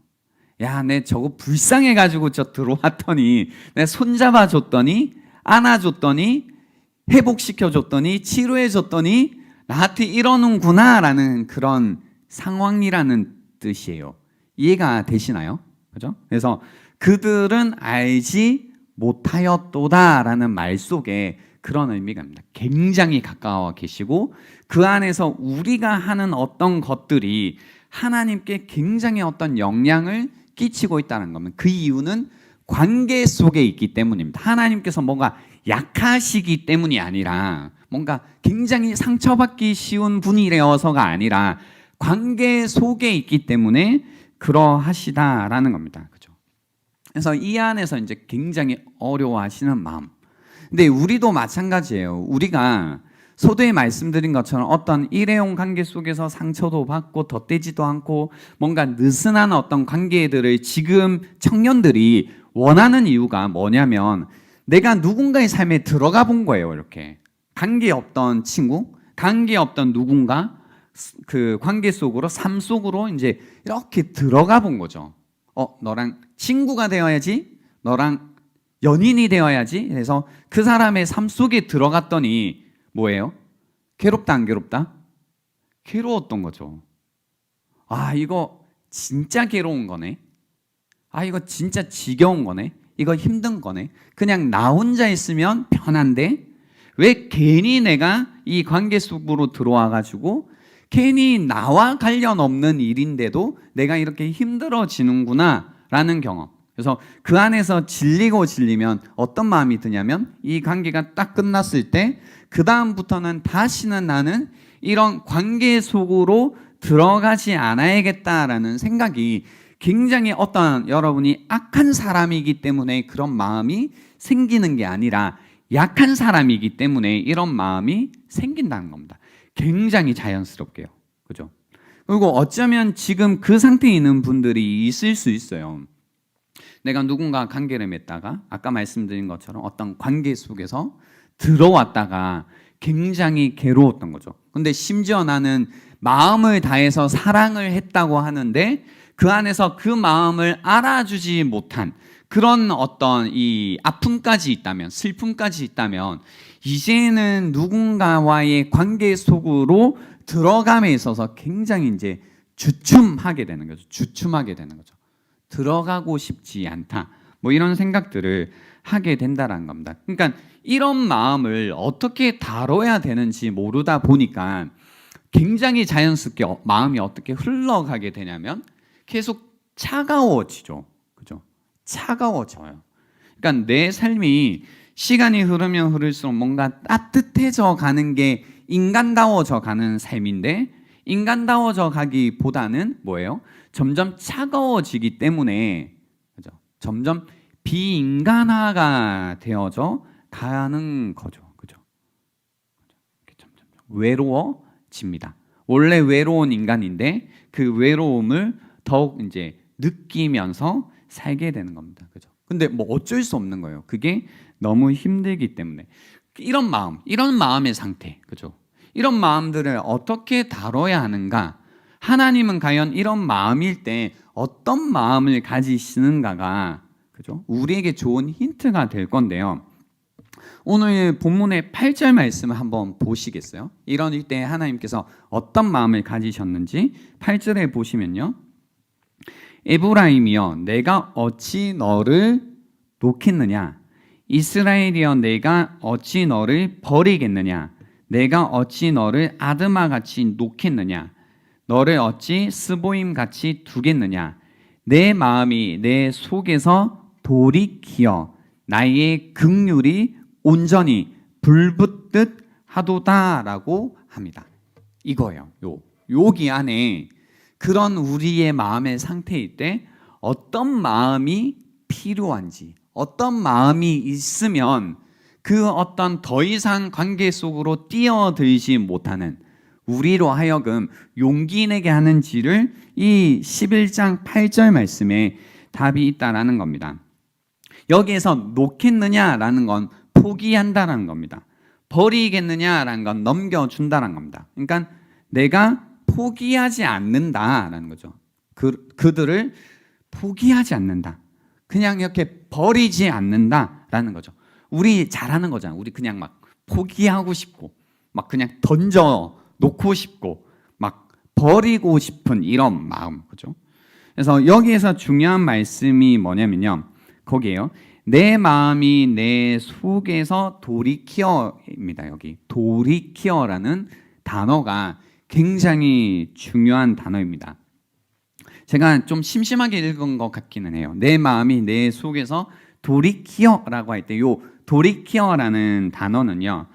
야, 내 저거 불쌍해가지고 저 들어왔더니 내 손잡아 줬더니 안아줬더니 회복시켜줬더니 치료해줬더니 나한테 이러는구나 라는 그런 상황이라는 뜻이에요. 이해가 되시나요? 그죠? 그래서 그들은 알지 못하였도다 라는 말 속에 그런 의미가 있습니다. 굉장히 가까워 계시고 그 안에서 우리가 하는 어떤 것들이 하나님께 굉장히 어떤 영향을 끼치고 있다는 거면 그 이유는 관계 속에 있기 때문입니다. 하나님께서 뭔가 약하시기 때문이 아니라 뭔가 굉장히 상처받기 쉬운 분이래서가 아니라 관계 속에 있기 때문에 그러하시다라는 겁니다. 그죠? 그래서 이 안에서 이제 굉장히 어려워하시는 마음. 근데 우리도 마찬가지예요. 우리가 소도에 말씀드린 것처럼 어떤 일회용 관계 속에서 상처도 받고 덧대지도 않고 뭔가 느슨한 어떤 관계들을 지금 청년들이 원하는 이유가 뭐냐면 내가 누군가의 삶에 들어가 본 거예요. 이렇게 관계 없던 친구, 관계 없던 누군가 그 관계 속으로 삶 속으로 이제 이렇게 들어가 본 거죠. 너랑 친구가 되어야지, 너랑 연인이 되어야지. 그래서 그 사람의 삶 속에 들어갔더니 뭐예요? 괴롭다 안 괴롭다? 괴로웠던 거죠. 아, 이거 진짜 괴로운 거네. 아, 이거 진짜 지겨운 거네. 이거 힘든 거네. 그냥 나 혼자 있으면 편한데 왜 괜히 내가 이 관계 속으로 들어와 가지고 괜히 나와 관련 없는 일인데도 내가 이렇게 힘들어지는구나 라는 경험. 그래서 그 안에서 질리면 어떤 마음이 드냐면 이 관계가 딱 끝났을 때 그 다음부터는 다시는 나는 이런 관계 속으로 들어가지 않아야겠다라는 생각이 굉장히 어떤 여러분이 악한 사람이기 때문에 그런 마음이 생기는 게 아니라 약한 사람이기 때문에 이런 마음이 생긴다는 겁니다. 굉장히 자연스럽게요. 그죠? 그리고 어쩌면 지금 그 상태에 있는 분들이 있을 수 있어요. 내가 누군가 관계를 맺다가 아까 말씀드린 것처럼 어떤 관계 속에서 들어왔다가 굉장히 괴로웠던 거죠. 근데 심지어 나는 마음을 다해서 사랑을 했다고 하는데 그 안에서 그 마음을 알아주지 못한 그런 어떤 이 아픔까지 있다면, 슬픔까지 있다면 이제는 누군가와의 관계 속으로 들어감에 있어서 굉장히 이제 주춤하게 되는 거죠. 주춤하게 되는 거죠. 들어가고 싶지 않다. 뭐 이런 생각들을 하게 된다는 겁니다. 그러니까 이런 마음을 어떻게 다뤄야 되는지 모르다 보니까 굉장히 자연스럽게 마음이 어떻게 흘러가게 되냐면 계속 차가워지죠. 그죠? 차가워져요. 그러니까 내 삶이 시간이 흐르면 흐를수록 뭔가 따뜻해져 가는 게 인간다워져 가는 삶인데 인간다워져 가기보다는 뭐예요? 점점 차가워지기 때문에 그죠? 점점 비인간화가 되어져 가는 거죠. 그죠? 점점 외로워집니다. 원래 외로운 인간인데 그 외로움을 더욱 이제 느끼면서 살게 되는 겁니다. 그죠? 근데 뭐 어쩔 수 없는 거예요. 그게 너무 힘들기 때문에 이런 마음, 이런 마음의 상태, 그죠? 이런 마음들을 어떻게 다뤄야 하는가? 하나님은 과연 이런 마음일 때 어떤 마음을 가지시는가가 그죠? 우리에게 좋은 힌트가 될 건데요. 오늘 본문의 8절 말씀을 한번 보시겠어요? 이런 때 하나님께서 어떤 마음을 가지셨는지 8절에 보시면요. 에브라임이여 내가 어찌 너를 놓겠느냐? 이스라엘이여 내가 어찌 너를 버리겠느냐? 내가 어찌 너를 아드마같이 놓겠느냐? 너를 어찌 스보임같이 두겠느냐? 내 마음이 내 속에서 돌이키어 나의 긍휼이 온전히 불붙듯 하도다라고 합니다. 이거예요. 여기 안에 그런 우리의 마음의 상태일 때 어떤 마음이 필요한지, 어떤 마음이 있으면 그 어떤 더 이상 관계 속으로 뛰어들지 못하는 우리로 하여금 용기 내게 하는지를 이 11장 8절 말씀에 답이 있다라는 겁니다. 여기에서 놓겠느냐라는 건 포기한다라는 겁니다. 버리겠느냐라는 건 넘겨준다라는 겁니다. 그러니까 내가 포기하지 않는다라는 거죠. 그들을 포기하지 않는다. 그냥 이렇게 버리지 않는다라는 거죠. 우리 잘하는 거잖아. 우리 그냥 막 포기하고 싶고 막 그냥 던져 놓고 싶고 막 버리고 싶은 이런 마음. 그죠? 그래서 여기에서 중요한 말씀이 뭐냐면요. 거기에요. 내 마음이 내 속에서 돌이키어입니다. 여기 돌이키어라는 단어가 굉장히 중요한 단어입니다. 제가 좀 심심하게 읽은 것 같기는 해요. 내 마음이 내 속에서 돌이키어라고 할 때 요 돌이키어라는 단어는요.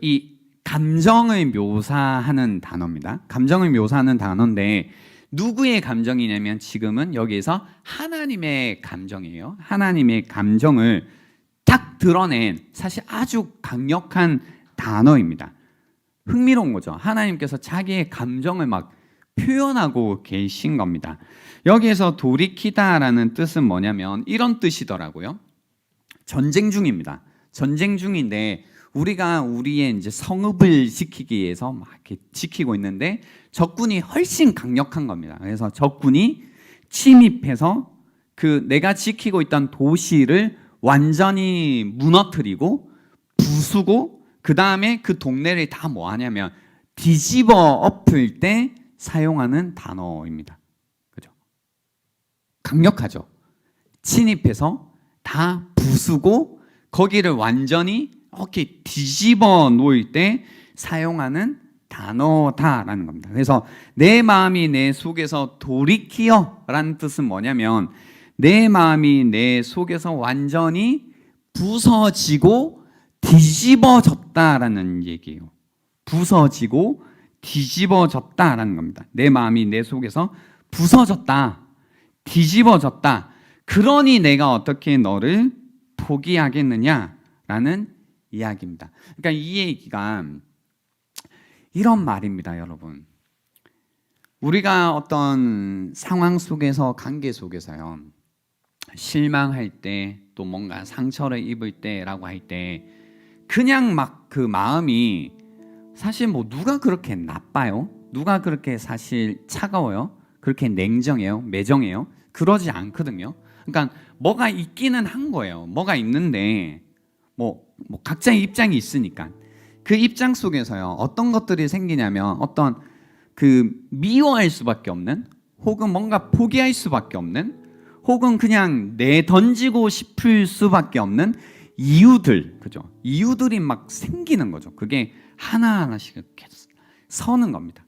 이 감정을 묘사하는 단어입니다. 감정을 묘사하는 단어인데 누구의 감정이냐면 지금은 여기에서 하나님의 감정이에요. 하나님의 감정을 딱 드러낸 사실 아주 강력한 단어입니다. 흥미로운 거죠. 하나님께서 자기의 감정을 막 표현하고 계신 겁니다. 여기에서 돌이키다라는 뜻은 뭐냐면 이런 뜻이더라고요. 전쟁 중입니다. 전쟁 중인데 우리가 우리의 이제 성읍을 지키기 위해서 막 이렇게 지키고 있는데 적군이 훨씬 강력한 겁니다. 그래서 적군이 침입해서 그 내가 지키고 있던 도시를 완전히 무너뜨리고 부수고 그 다음에 그 동네를 다 뭐 하냐면 뒤집어 엎을 때 사용하는 단어입니다. 그죠? 강력하죠. 침입해서 다 부수고 거기를 완전히 이렇게 뒤집어 놓을 때 사용하는 단어다라는 겁니다. 그래서 내 마음이 내 속에서 돌이키어라는 뜻은 뭐냐면 내 마음이 내 속에서 완전히 부서지고 뒤집어졌다라는 얘기예요. 부서지고 뒤집어졌다라는 겁니다. 내 마음이 내 속에서 부서졌다, 뒤집어졌다. 그러니 내가 어떻게 너를 포기하겠느냐라는 이야기입니다. 그러니까 이 얘기가 이런 말입니다, 여러분. 우리가 어떤 상황 속에서 관계 속에서요. 실망할 때 또 뭔가 상처를 입을 때라고 할 때 그냥 막 그 마음이 사실 뭐 누가 그렇게 나빠요? 누가 그렇게 사실 차가워요? 그렇게 냉정해요? 매정해요? 그러지 않거든요. 그러니까 뭐가 있기는 한 거예요. 뭐가 있는데 뭐 각자의 입장이 있으니까 그 입장 속에서요. 어떤 것들이 생기냐면 어떤 그 미워할 수밖에 없는 혹은 뭔가 포기할 수밖에 없는 혹은 그냥 내던지고 싶을 수밖에 없는 이유들, 그죠? 이유들이 막 생기는 거죠. 그게 하나하나씩 이렇게 서는 겁니다.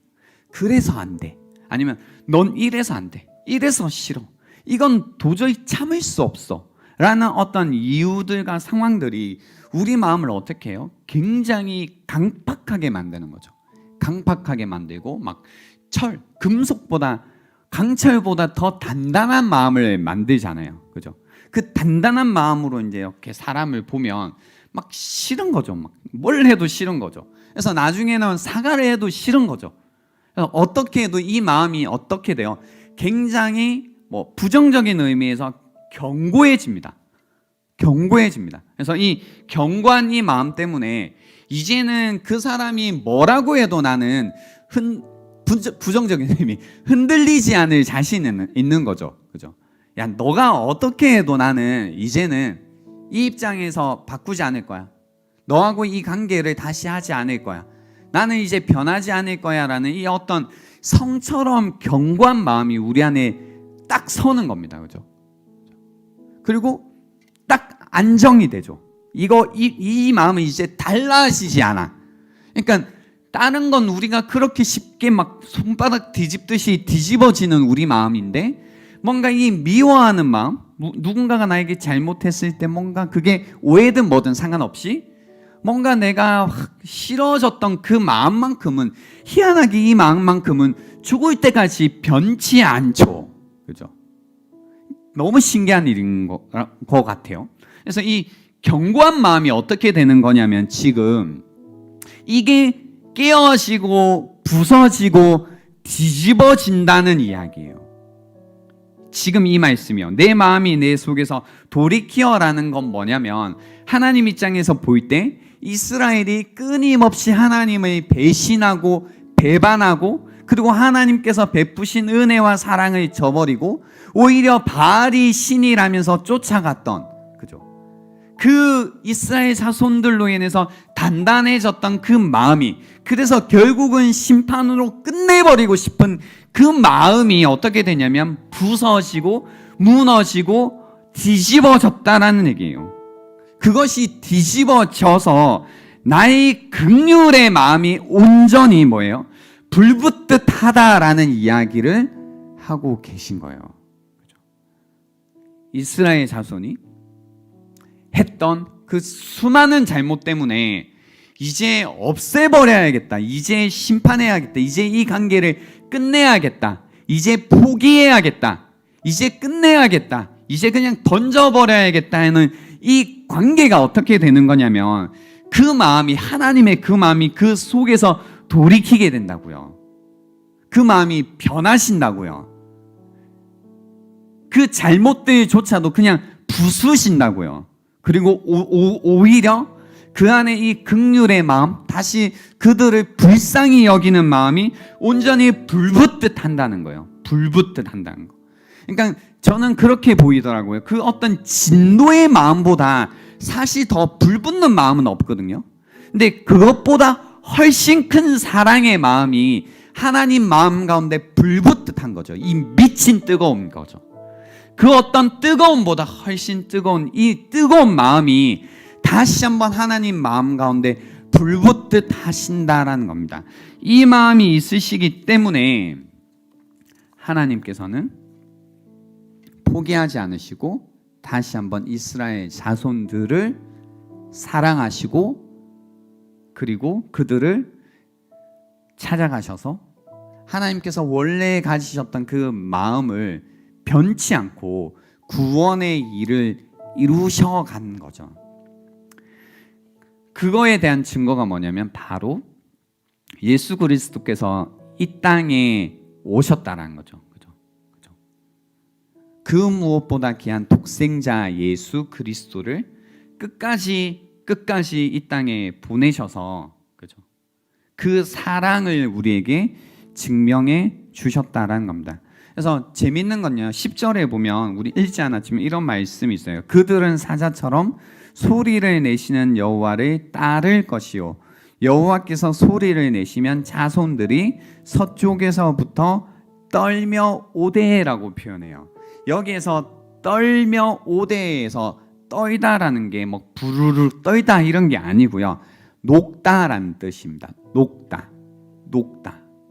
그래서 안 돼. 아니면 넌 이래서 안 돼. 이래서 싫어. 이건 도저히 참을 수 없어. 라는 어떤 이유들과 상황들이 우리 마음을 어떻게 해요? 굉장히 강팍하게 만드는 거죠. 강팍하게 만들고 막 금속보다 강철보다 더 단단한 마음을 만들잖아요. 그죠? 그 단단한 마음으로 이제 이렇게 사람을 보면 막 싫은 거죠. 막 뭘 해도 싫은 거죠. 그래서 나중에는 사과를 해도 싫은 거죠. 그래서 어떻게 해도 이 마음이 어떻게 돼요? 굉장히 뭐 부정적인 의미에서 견고해집니다. 견고해집니다. 그래서 이 견고한 이 마음 때문에 이제는 그 사람이 뭐라고 해도 나는 부정적인 의미 흔들리지 않을 자신은 있는 거죠. 그죠? 야, 너가 어떻게 해도 나는 이제는 이 입장에서 바꾸지 않을 거야. 너하고 이 관계를 다시 하지 않을 거야. 나는 이제 변하지 않을 거야 라는 이 어떤 성처럼 견고한 마음이 우리 안에 딱 서는 겁니다. 그죠? 그리고 딱 안정이 되죠. 이 마음은 이제 달라지지 않아. 그러니까 다른 건 우리가 그렇게 쉽게 막 손바닥 뒤집듯이 뒤집어지는 우리 마음인데 뭔가 이 미워하는 마음, 누군가가 나에게 잘못했을 때 뭔가 그게 오해든 뭐든 상관없이 뭔가 내가 확 싫어졌던 그 마음만큼은 희한하게 이 마음만큼은 죽을 때까지 변치 않죠. 그죠? 너무 신기한 일인 것 같아요. 그래서 이 견고한 마음이 어떻게 되는 거냐면 지금 이게 깨어지고 부서지고 뒤집어진다는 이야기예요. 지금 이 말씀이요. 내 마음이 내 속에서 돌이키어라는 건 뭐냐면 하나님 입장에서 볼 때 이스라엘이 끊임없이 하나님을 배신하고 배반하고 그리고 하나님께서 베푸신 은혜와 사랑을 저버리고 오히려 바알이 신이라면서 쫓아갔던 그죠? 그 이스라엘 자손들로 인해서 단단해졌던 그 마음이 그래서 결국은 심판으로 끝내버리고 싶은 그 마음이 어떻게 되냐면 부서지고 무너지고 뒤집어졌다라는 얘기예요. 그것이 뒤집어져서 나의 긍휼의 마음이 온전히 뭐예요? 불붙듯 하다라는 이야기를 하고 계신 거예요. 이스라엘 자손이 했던 그 수많은 잘못 때문에 이제 없애버려야겠다. 이제 심판해야겠다. 이제 이 관계를 끝내야겠다. 이제 포기해야겠다. 이제 끝내야겠다. 이제 그냥 던져버려야겠다 하는 이 관계가 어떻게 되는 거냐면 그 마음이 하나님의 그 마음이 그 속에서 돌이키게 된다고요. 그 마음이 변하신다고요. 그 잘못들조차도 그냥 부수신다고요. 그리고 오히려 그 안에 이 긍휼의 마음, 다시 그들을 불쌍히 여기는 마음이 온전히 불붙듯 한다는 거예요. 불붙듯 한다는 거. 그러니까 저는 그렇게 보이더라고요. 그 어떤 진노의 마음보다 사실 더 불붙는 마음은 없거든요. 근데 그것보다 훨씬 큰 사랑의 마음이 하나님 마음 가운데 불붙듯 한 거죠. 이 미친 뜨거운 거죠. 그 어떤 뜨거움보다 훨씬 뜨거운 이 뜨거운 마음이 다시 한번 하나님 마음 가운데 불붙듯 하신다라는 겁니다. 이 마음이 있으시기 때문에 하나님께서는 포기하지 않으시고 다시 한번 이스라엘 자손들을 사랑하시고 그리고 그들을 찾아가셔서 하나님께서 원래 가지셨던 그 마음을 변치 않고 구원의 일을 이루셔간 거죠. 그거에 대한 증거가 뭐냐면 바로 예수 그리스도께서 이 땅에 오셨다라는 거죠. 그죠? 그 무엇보다 귀한 독생자 예수 그리스도를 끝까지 이 땅에 보내셔서, 그죠? 그 사랑을 우리에게 증명해 주셨다라는 겁니다. 그래서 재밌는 건요, 10절에 보면 우리 읽지 않았지만 이런 말씀이 있어요. 그들은 사자처럼 소리를 내시는 여호와를 따를 것이요, 여호와께서 소리를 내시면 자손들이 서쪽에서부터 떨며 오대라고 표현해요. 여기에서 떨며 오대에서 떨다라는 게 뭐 부르르 떨다 이런 게 아니고요, 녹다라는 뜻입니다. 녹다.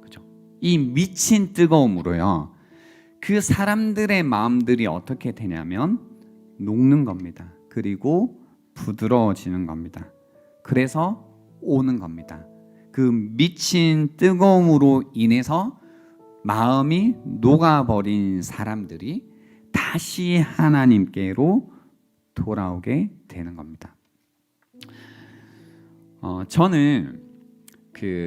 그죠? 이 미친 뜨거움으로요, 그 사람들의 마음들이 어떻게 되냐면 녹는 겁니다. 그리고 부드러워지는 겁니다. 그래서 오는 겁니다. 그 미친 뜨거움으로 인해서 마음이 녹아버린 사람들이 다시 하나님께로 돌아오게 되는 겁니다. 저는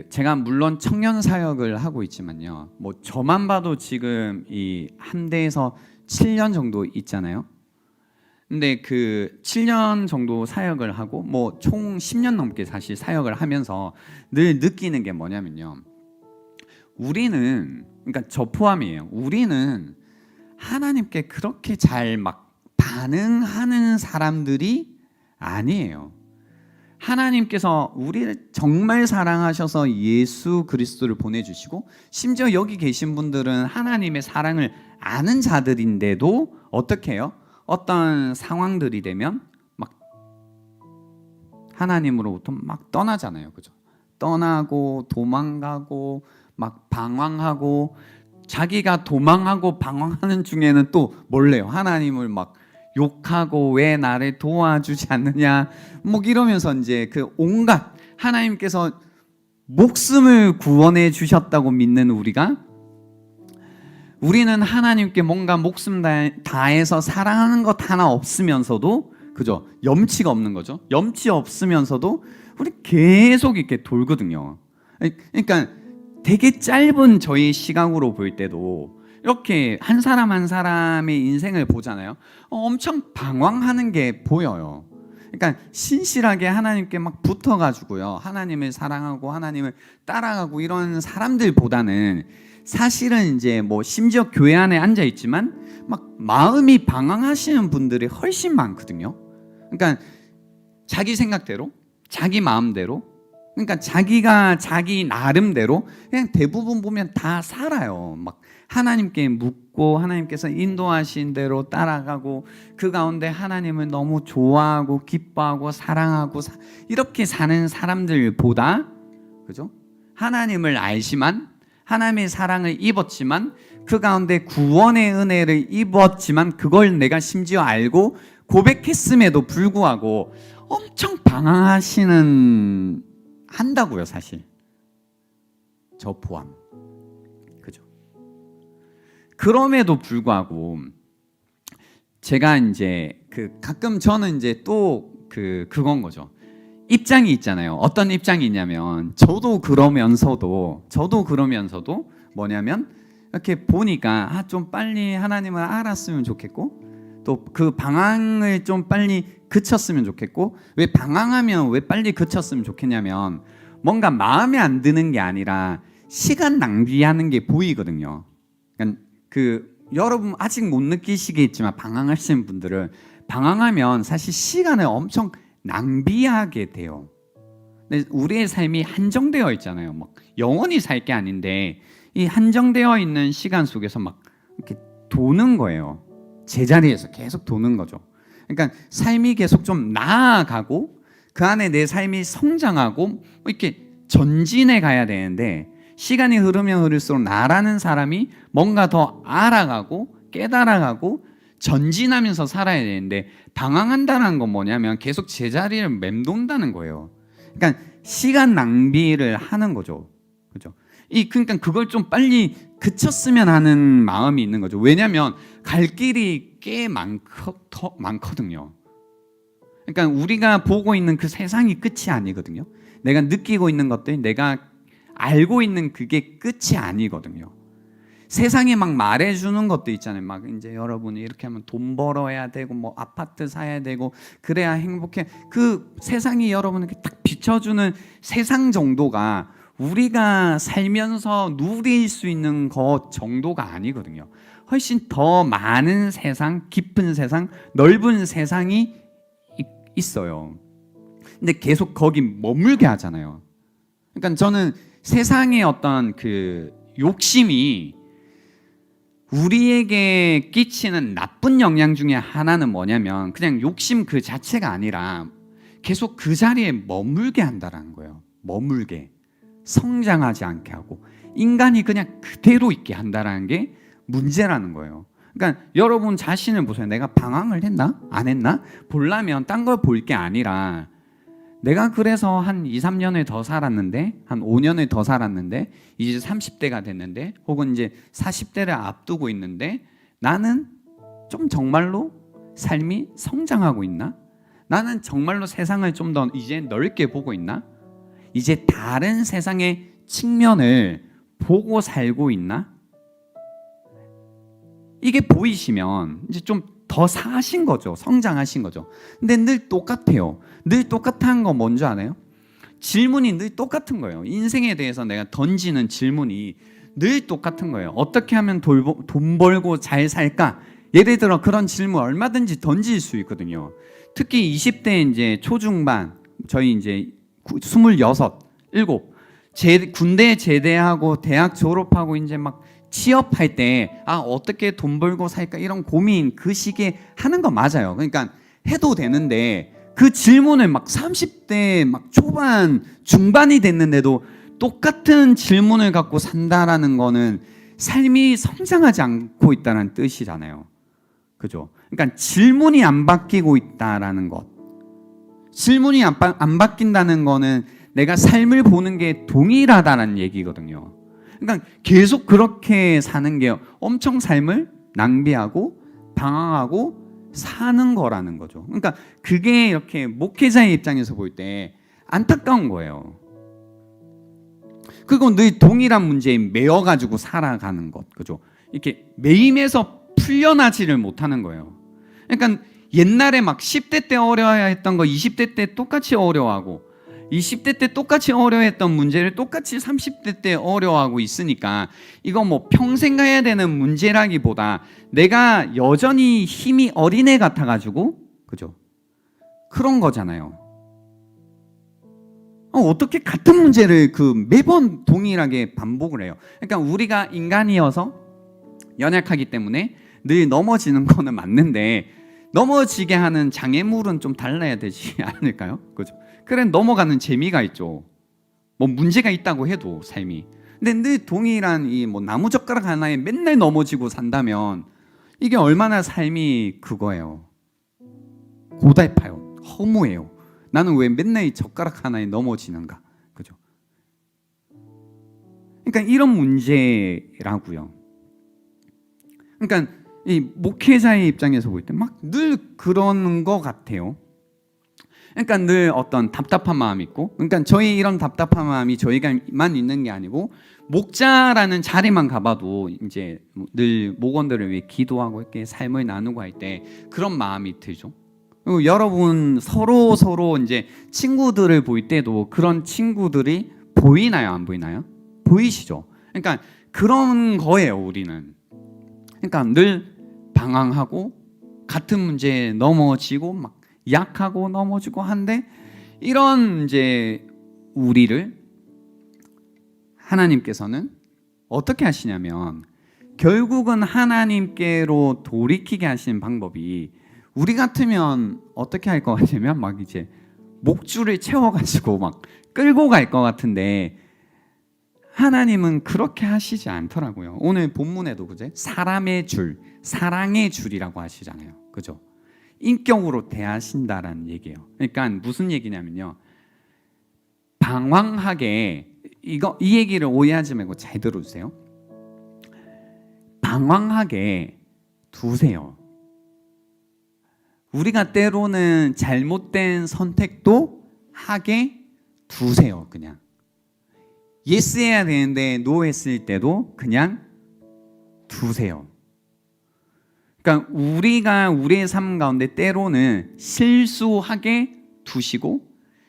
제가 물론 청년 사역을 하고 있지만요, 뭐 저만 봐도 지금 이 함대에서 7년 정도 있잖아요. 근데 그 7년 정도 사역을 하고 뭐 총 10년 넘게 사실 사역을 하면서 늘 느끼는 게 뭐냐면요, 우리는, 그러니까 저 포함이에요, 우리는 하나님께 그렇게 잘 막 반응하는 사람들이 아니에요. 하나님께서 우리를 정말 사랑하셔서 예수 그리스도를 보내주시고, 심지어 여기 계신 분들은 하나님의 사랑을 아는 자들인데도 어떻게 해요? 어떤 상황들이 되면 막 하나님으로부터 막 떠나잖아요. 그죠? 떠나고 도망가고 막 방황하고, 자기가 도망하고 방황하는 중에는 또 몰래요, 하나님을 막 욕하고 왜 나를 도와주지 않느냐 뭐 이러면서 이제 그 온갖, 하나님께서 목숨을 구원해 주셨다고 믿는 우리는 하나님께 뭔가 목숨 다해서 사랑하는 것 하나 없으면서도, 그죠? 염치가 없는 거죠. 염치 없으면서도 우리 계속 이렇게 돌거든요. 그러니까 되게 짧은 저희 시각으로 볼 때도 이렇게 한 사람 한 사람의 인생을 보잖아요. 엄청 방황하는 게 보여요. 그러니까 신실하게 하나님께 막 붙어가지고요, 하나님을 사랑하고 하나님을 따라가고 이런 사람들보다는 사실은 이제 뭐 심지어 교회 안에 앉아 있지만 막 마음이 방황하시는 분들이 훨씬 많거든요. 그러니까 자기 생각대로, 자기 마음대로, 그러니까 자기가 자기 나름대로 그냥 대부분 보면 다 살아요. 막 하나님께 묻고 하나님께서 인도하신 대로 따라가고, 그 가운데 하나님을 너무 좋아하고 기뻐하고 사랑하고 이렇게 사는 사람들보다, 그죠? 하나님을 알지만, 하나님의 사랑을 입었지만, 그 가운데 구원의 은혜를 입었지만, 그걸 내가 심지어 알고 고백했음에도 불구하고 엄청 방황하시는 한다고요, 사실. 저 포함. 그죠? 그럼에도 불구하고 제가 이제 가끔 저는 이제 또 그건 거죠. 입장이 있잖아요. 어떤 입장이 있냐면, 저도 그러면서도 뭐냐면 이렇게 보니까 좀 빨리 하나님을 알았으면 좋겠고, 또 그 방황을 좀 빨리 그쳤으면 좋겠고, 왜 방황하면 왜 빨리 그쳤으면 좋겠냐면, 뭔가 마음에 안 드는 게 아니라 시간 낭비하는 게 보이거든요. 그러니까 여러분 아직 못 느끼시겠지만, 방황하시는 분들은 방황하면 사실 시간을 엄청 낭비하게 돼요. 근데 우리의 삶이 한정되어 있잖아요. 막 영원히 살 게 아닌데 이 한정되어 있는 시간 속에서 막 이렇게 도는 거예요. 제자리에서 계속 도는 거죠. 그러니까 삶이 계속 좀 나아가고, 그 안에 내 삶이 성장하고 이렇게 전진해 가야 되는데, 시간이 흐르면 흐를수록 나라는 사람이 뭔가 더 알아가고 깨달아가고 전진하면서 살아야 되는데, 방황한다는 건 뭐냐면 계속 제자리를 맴돈다는 거예요. 그러니까 시간 낭비를 하는 거죠. 그죠? 그러니까 그걸 좀 빨리 그쳤으면 하는 마음이 있는 거죠. 왜냐하면 갈 길이 꽤 많거든요. 그러니까 우리가 보고 있는 그 세상이 끝이 아니거든요. 내가 느끼고 있는 것들, 내가 알고 있는 그게 끝이 아니거든요. 세상에 막 말해주는 것도 있잖아요. 막 이제 여러분이 이렇게 하면 돈 벌어야 되고 뭐 아파트 사야 되고 그래야 행복해. 그 세상이 여러분에게 딱 비춰주는 세상 정도가 우리가 살면서 누릴 수 있는 것 정도가 아니거든요. 훨씬 더 많은 세상, 깊은 세상, 넓은 세상이 있어요. 근데 계속 거기 머물게 하잖아요. 그러니까 저는 세상의 어떤 그 욕심이 우리에게 끼치는 나쁜 영향 중에 하나는 뭐냐면 그냥 욕심 그 자체가 아니라 계속 그 자리에 머물게 한다는 거예요. 머물게. 성장하지 않게 하고 인간이 그냥 그대로 있게 한다는 게 문제라는 거예요. 그러니까 여러분 자신을 보세요. 내가 방황을 했나? 안 했나? 보려면 딴 걸 볼 게 아니라 내가 그래서 한 2, 3년을 더 살았는데 한 5년을 더 살았는데 이제 30대가 됐는데 혹은 이제 40대를 앞두고 있는데 나는 좀 정말로 삶이 성장하고 있나? 나는 정말로 세상을 좀 더 이제 넓게 보고 있나? 이제 다른 세상의 측면을 보고 살고 있나? 이게 보이시면 이제 좀 더 사신 거죠. 성장하신 거죠. 근데 늘 똑같아요. 늘 똑같은 거 뭔지 아나요? 질문이 늘 똑같은 거예요. 인생에 대해서 내가 던지는 질문이 늘 똑같은 거예요. 어떻게 하면 돈 벌고 잘 살까? 예를 들어 그런 질문 얼마든지 던질 수 있거든요. 특히 20대 이제 초중반, 저희 이제 26, 7 군대 제대하고 대학 졸업하고 이제 막 취업할 때 어떻게 돈 벌고 살까 이런 고민 그 시기에 하는 거 맞아요. 그러니까 해도 되는데 그 질문을 막 30대 막 초반 중반이 됐는데도 똑같은 질문을 갖고 산다라는 거는 삶이 성장하지 않고 있다는 뜻이잖아요. 그죠? 그러니까 질문이 안 바뀌고 있다라는 것. 질문이 안 바뀐다는 거는 내가 삶을 보는 게 동일하다는 얘기거든요. 그러니까 계속 그렇게 사는 게 엄청 삶을 낭비하고 방황하고 사는 거라는 거죠. 그러니까 그게 이렇게 목회자의 입장에서 볼 때 안타까운 거예요. 그리고 늘 동일한 문제에 매여가지고 살아가는 것, 그죠? 이렇게 매임에서 풀려나지를 못하는 거예요. 그러니까 옛날에 막 10대 때 어려워했던 거 20대 때 똑같이 어려워하고 20대 때 똑같이 어려워했던 문제를 똑같이 30대 때 어려워하고 있으니까 이거 뭐 평생 가야 되는 문제라기보다 내가 여전히 힘이 어린애 같아가지고 그죠? 그런 거잖아요. 어떻게 같은 문제를 매번 동일하게 반복을 해요? 그러니까 우리가 인간이어서 연약하기 때문에 늘 넘어지는 거는 맞는데 넘어지게 하는 장애물은 좀 달라야 되지 않을까요? 그죠? 그래 넘어가는 재미가 있죠. 뭐 문제가 있다고 해도 삶이. 근데 늘 동일한 이 뭐 나무젓가락 하나에 맨날 넘어지고 산다면 이게 얼마나 삶이 그거예요. 고달파요. 허무해요. 나는 왜 맨날 이 젓가락 하나에 넘어지는가? 그죠? 그러니까 이런 문제라고요. 그러니까 이 목회자의 입장에서 볼 때 막 늘 그런 것 같아요. 그러니까 늘 어떤 답답한 마음이 있고, 그러니까 저희 이런 답답한 마음이 저희가만 있는 게 아니고 목자라는 자리만 가봐도 이제 늘 목원들을 위해 기도하고 이렇게 삶을 나누고 할 때 그런 마음이 들죠. 그리고 여러분 서로 이제 친구들을 볼 때도 그런 친구들이 보이나요, 안 보이나요? 보이시죠? 그러니까 그런 거예요, 우리는. 그러니까 늘 방황하고 같은 문제에 넘어지고 막 약하고 넘어지고 한데 이런 이제 우리를 하나님께서는 어떻게 하시냐면 결국은 하나님께로 돌이키게 하시는 방법이 우리 같으면 어떻게 할 것 같으면 막 이제 목줄을 채워가지고 막 끌고 갈 것 같은데 하나님은 그렇게 하시지 않더라고요. 오늘 본문에도 그제 사람의 줄, 사랑의 줄이라고 하시잖아요. 그죠? 인격으로 대하신다라는 얘기예요. 그러니까 무슨 얘기냐면요. 방황하게 이 얘기를 오해하지 말고 잘 들어주세요. 방황하게 두세요. 우리가 때로는 잘못된 선택도 하게 두세요. 그냥 예스 해야 되는데 노 했을 때도 그냥 두세요. 그러니까 우리가 우리의 삶 가운데 때로는 실수하게 두시고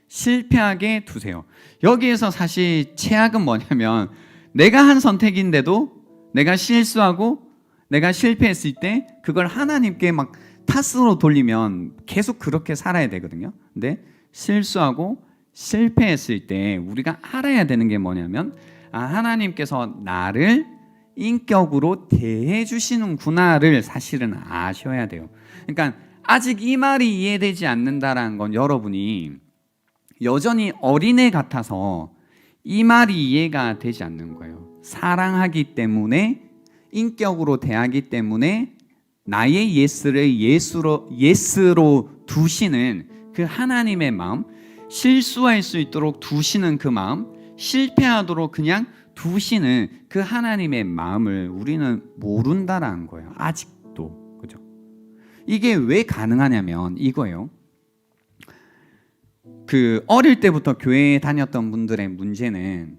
실패하게 두세요. 여기에서 사실 최악은 뭐냐면 내가 한 선택인데도 내가 실수하고 내가 실패했을 때 그걸 하나님께 막 탓으로 돌리면 계속 그렇게 살아야 되거든요. 근데 실수하고 실패했을 때 우리가 알아야 되는 게 뭐냐면 하나님께서 나를 인격으로 대해 주시는구나를 사실은 아셔야 돼요. 그러니까 아직 이 말이 이해되지 않는다라는 건 여러분이 여전히 어린애 같아서 이 말이 이해가 되지 않는 거예요. 사랑하기 때문에 인격으로 대하기 때문에 나의 예스를 예스로 두시는 그 하나님의 마음, 실수할 수 있도록 두시는 그 마음, 실패하도록 그냥 두시는 그 하나님의 마음을 우리는 모른다라는 거예요. 아직도. 그죠? 이게 왜 가능하냐면 이거예요. 그 어릴 때부터 교회에 다녔던 분들의 문제는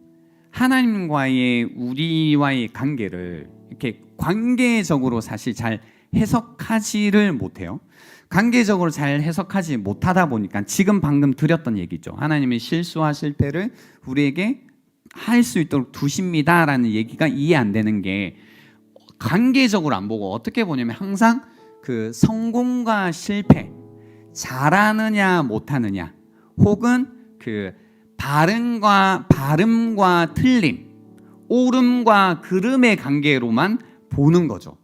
하나님과의 우리와의 관계를 이렇게 관계적으로 사실 잘 해석하지를 못해요. 관계적으로 잘 해석하지 못하다 보니까 지금 방금 드렸던 얘기죠. 하나님의 실수와 실패를 우리에게 할 수 있도록 두십니다라는 얘기가 이해 안 되는 게 관계적으로 안 보고 어떻게 보냐면 항상 그 성공과 실패, 잘하느냐 못하느냐, 혹은 그 발음과 틀림, 옳음과 그름의 관계로만 보는 거죠.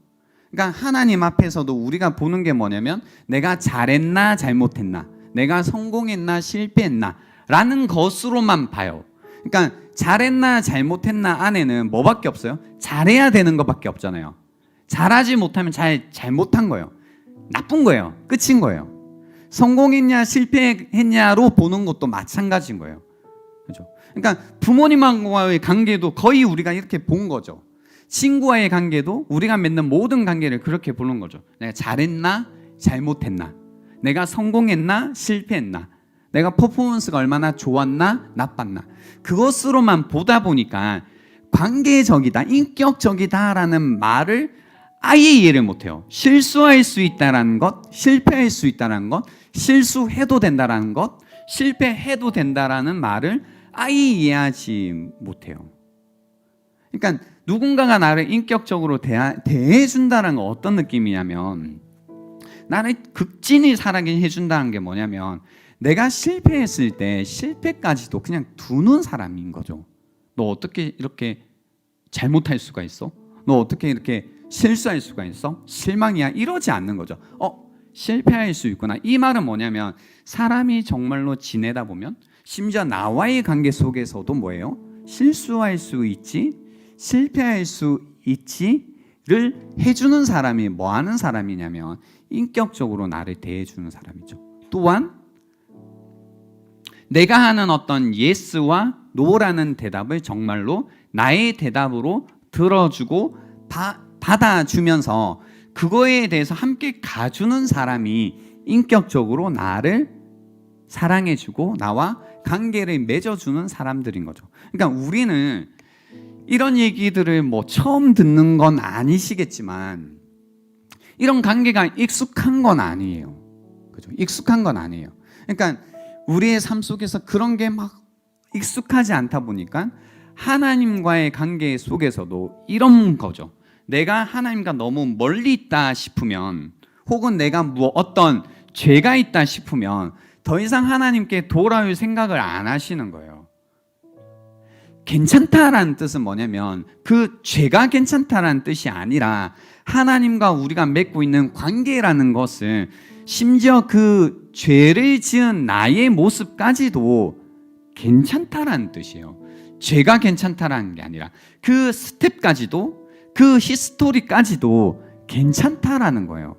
그러니까 하나님 앞에서도 우리가 보는 게 뭐냐면 내가 잘했나 잘못했나, 내가 성공했나 실패했나 라는 것으로만 봐요. 그러니까 잘했나 잘못했나 안에는 뭐밖에 없어요? 잘해야 되는 것밖에 없잖아요. 잘하지 못하면 잘못한 거예요. 나쁜 거예요. 끝인 거예요. 성공했냐 실패했냐로 보는 것도 마찬가지인 거예요. 그렇죠? 그러니까 부모님과의 관계도 거의 우리가 이렇게 본 거죠. 친구와의 관계도 우리가 맺는 모든 관계를 그렇게 보는 거죠. 내가 잘했나 잘못했나, 내가 성공했나 실패했나, 내가 퍼포먼스가 얼마나 좋았나 나빴나, 그것으로만 보다 보니까 관계적이다, 인격적이다라는 말을 아예 이해를 못해요. 실수할 수 있다라는 것, 실패할 수 있다라는 것, 실수해도 된다라는 것, 실패해도 된다라는 말을 아예 이해하지 못해요. 그러니까 누군가가 나를 인격적으로 대해준다는 건 어떤 느낌이냐면, 나를 극진히 사랑해 준다는 게 뭐냐면 내가 실패했을 때 실패까지도 그냥 두는 사람인 거죠. 너 어떻게 이렇게 잘못할 수가 있어? 너 어떻게 이렇게 실수할 수가 있어? 실망이야? 이러지 않는 거죠. 실패할 수 있구나. 이 말은 뭐냐면 사람이 정말로 지내다 보면 심지어 나와의 관계 속에서도 뭐예요? 실수할 수 있지, 실패할 수 있지를 해주는 사람이 뭐 하는 사람이냐면 인격적으로 나를 대해주는 사람이죠. 또한 내가 하는 어떤 예스와 노라는 대답을 정말로 나의 대답으로 들어주고 받아주면서 그거에 대해서 함께 가주는 사람이 인격적으로 나를 사랑해주고 나와 관계를 맺어주는 사람들인 거죠. 그러니까 우리는 이런 얘기들을 뭐 처음 듣는 건 아니시겠지만 이런 관계가 익숙한 건 아니에요. 그죠? 익숙한 건 아니에요. 그러니까 우리의 삶 속에서 그런 게 막 익숙하지 않다 보니까 하나님과의 관계 속에서도 이런 거죠. 내가 하나님과 너무 멀리 있다 싶으면, 혹은 내가 어떤 죄가 있다 싶으면 더 이상 하나님께 돌아올 생각을 안 하시는 거예요. 괜찮다라는 뜻은 뭐냐면 그 죄가 괜찮다라는 뜻이 아니라 하나님과 우리가 맺고 있는 관계라는 것은 심지어 그 죄를 지은 나의 모습까지도 괜찮다라는 뜻이에요. 죄가 괜찮다라는 게 아니라 그 스텝까지도, 그 히스토리까지도 괜찮다라는 거예요.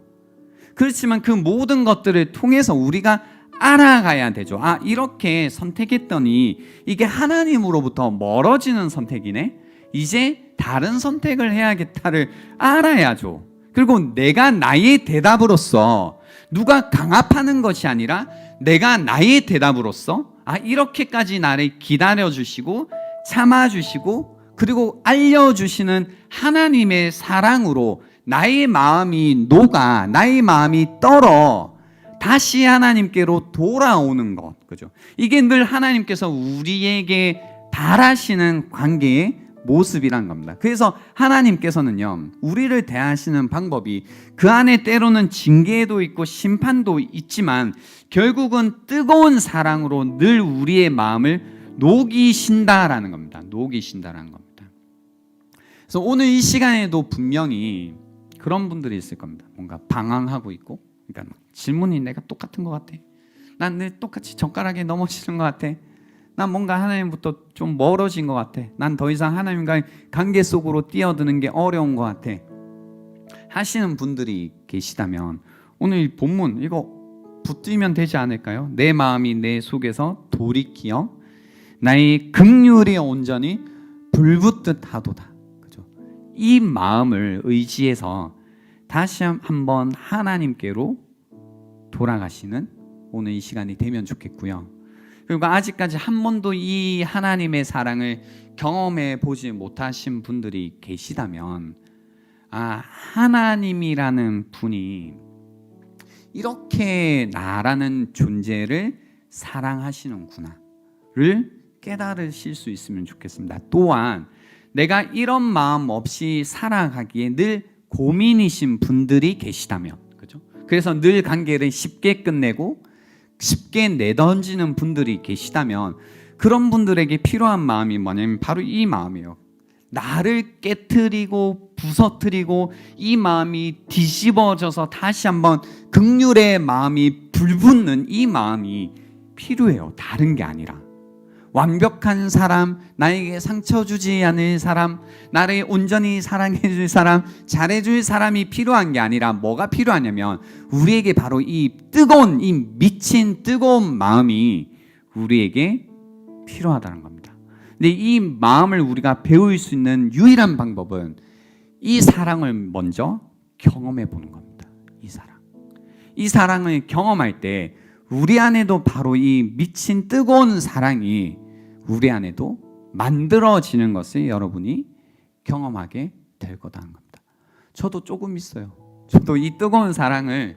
그렇지만 그 모든 것들을 통해서 우리가 알아가야 되죠. 이렇게 선택했더니 이게 하나님으로부터 멀어지는 선택이네. 이제 다른 선택을 해야겠다를 알아야죠. 그리고 내가 나의 대답으로서 누가 강압하는 것이 아니라 내가 나의 대답으로서 이렇게까지 나를 기다려주시고 참아주시고 그리고 알려주시는 하나님의 사랑으로 나의 마음이 녹아, 나의 마음이 떨어 다시 하나님께로 돌아오는 것, 그죠? 이게 늘 하나님께서 우리에게 바라시는 관계의 모습이란 겁니다. 그래서 하나님께서는요, 우리를 대하시는 방법이 그 안에 때로는 징계도 있고 심판도 있지만 결국은 뜨거운 사랑으로 늘 우리의 마음을 녹이신다라는 겁니다. 녹이신다라는 겁니다. 그래서 오늘 이 시간에도 분명히 그런 분들이 있을 겁니다. 뭔가 방황하고 있고, 그러니까 질문이 내가 똑같은 것 같아. 난 늘 똑같이 젓가락에 넘어지는 것 같아. 난 뭔가 하나님부터 좀 멀어진 것 같아. 난 더 이상 하나님과의 관계 속으로 뛰어드는 게 어려운 것 같아 하시는 분들이 계시다면 오늘 이 본문 이거 붙들면 되지 않을까요? 내 마음이 내 속에서 돌이키어 나의 긍휼이 온전히 불붙듯 하도다. 그죠? 이 마음을 의지해서 다시 한번 하나님께로 돌아가시는 오늘 이 시간이 되면 좋겠고요. 그리고 아직까지 한 번도 이 하나님의 사랑을 경험해 보지 못하신 분들이 계시다면, 하나님이라는 분이 이렇게 나라는 존재를 사랑하시는구나를 깨달으실 수 있으면 좋겠습니다. 또한 내가 이런 마음 없이 살아가기에 늘 고민이신 분들이 계시다면, 그죠? 그래서 늘 관계를 쉽게 끝내고 쉽게 내던지는 분들이 계시다면 그런 분들에게 필요한 마음이 뭐냐면 바로 이 마음이에요. 나를 깨트리고 부서뜨리고 이 마음이 뒤집어져서 다시 한번 긍휼의 마음이 불붙는 이 마음이 필요해요. 다른 게 아니라 완벽한 사람, 나에게 상처 주지 않을 사람, 나를 온전히 사랑해 줄 사람, 잘해 줄 사람이 필요한 게 아니라 뭐가 필요하냐면 우리에게 바로 이 뜨거운, 이 미친 뜨거운 마음이 우리에게 필요하다는 겁니다. 근데 이 마음을 우리가 배울 수 있는 유일한 방법은 이 사랑을 먼저 경험해 보는 겁니다. 이 사랑을 경험할 때 우리 안에도 바로 이 미친 뜨거운 사랑이 우리 안에도 만들어지는 것을 여러분이 경험하게 될 거다는 겁니다. 저도 조금 있어요. 저도 이 뜨거운 사랑을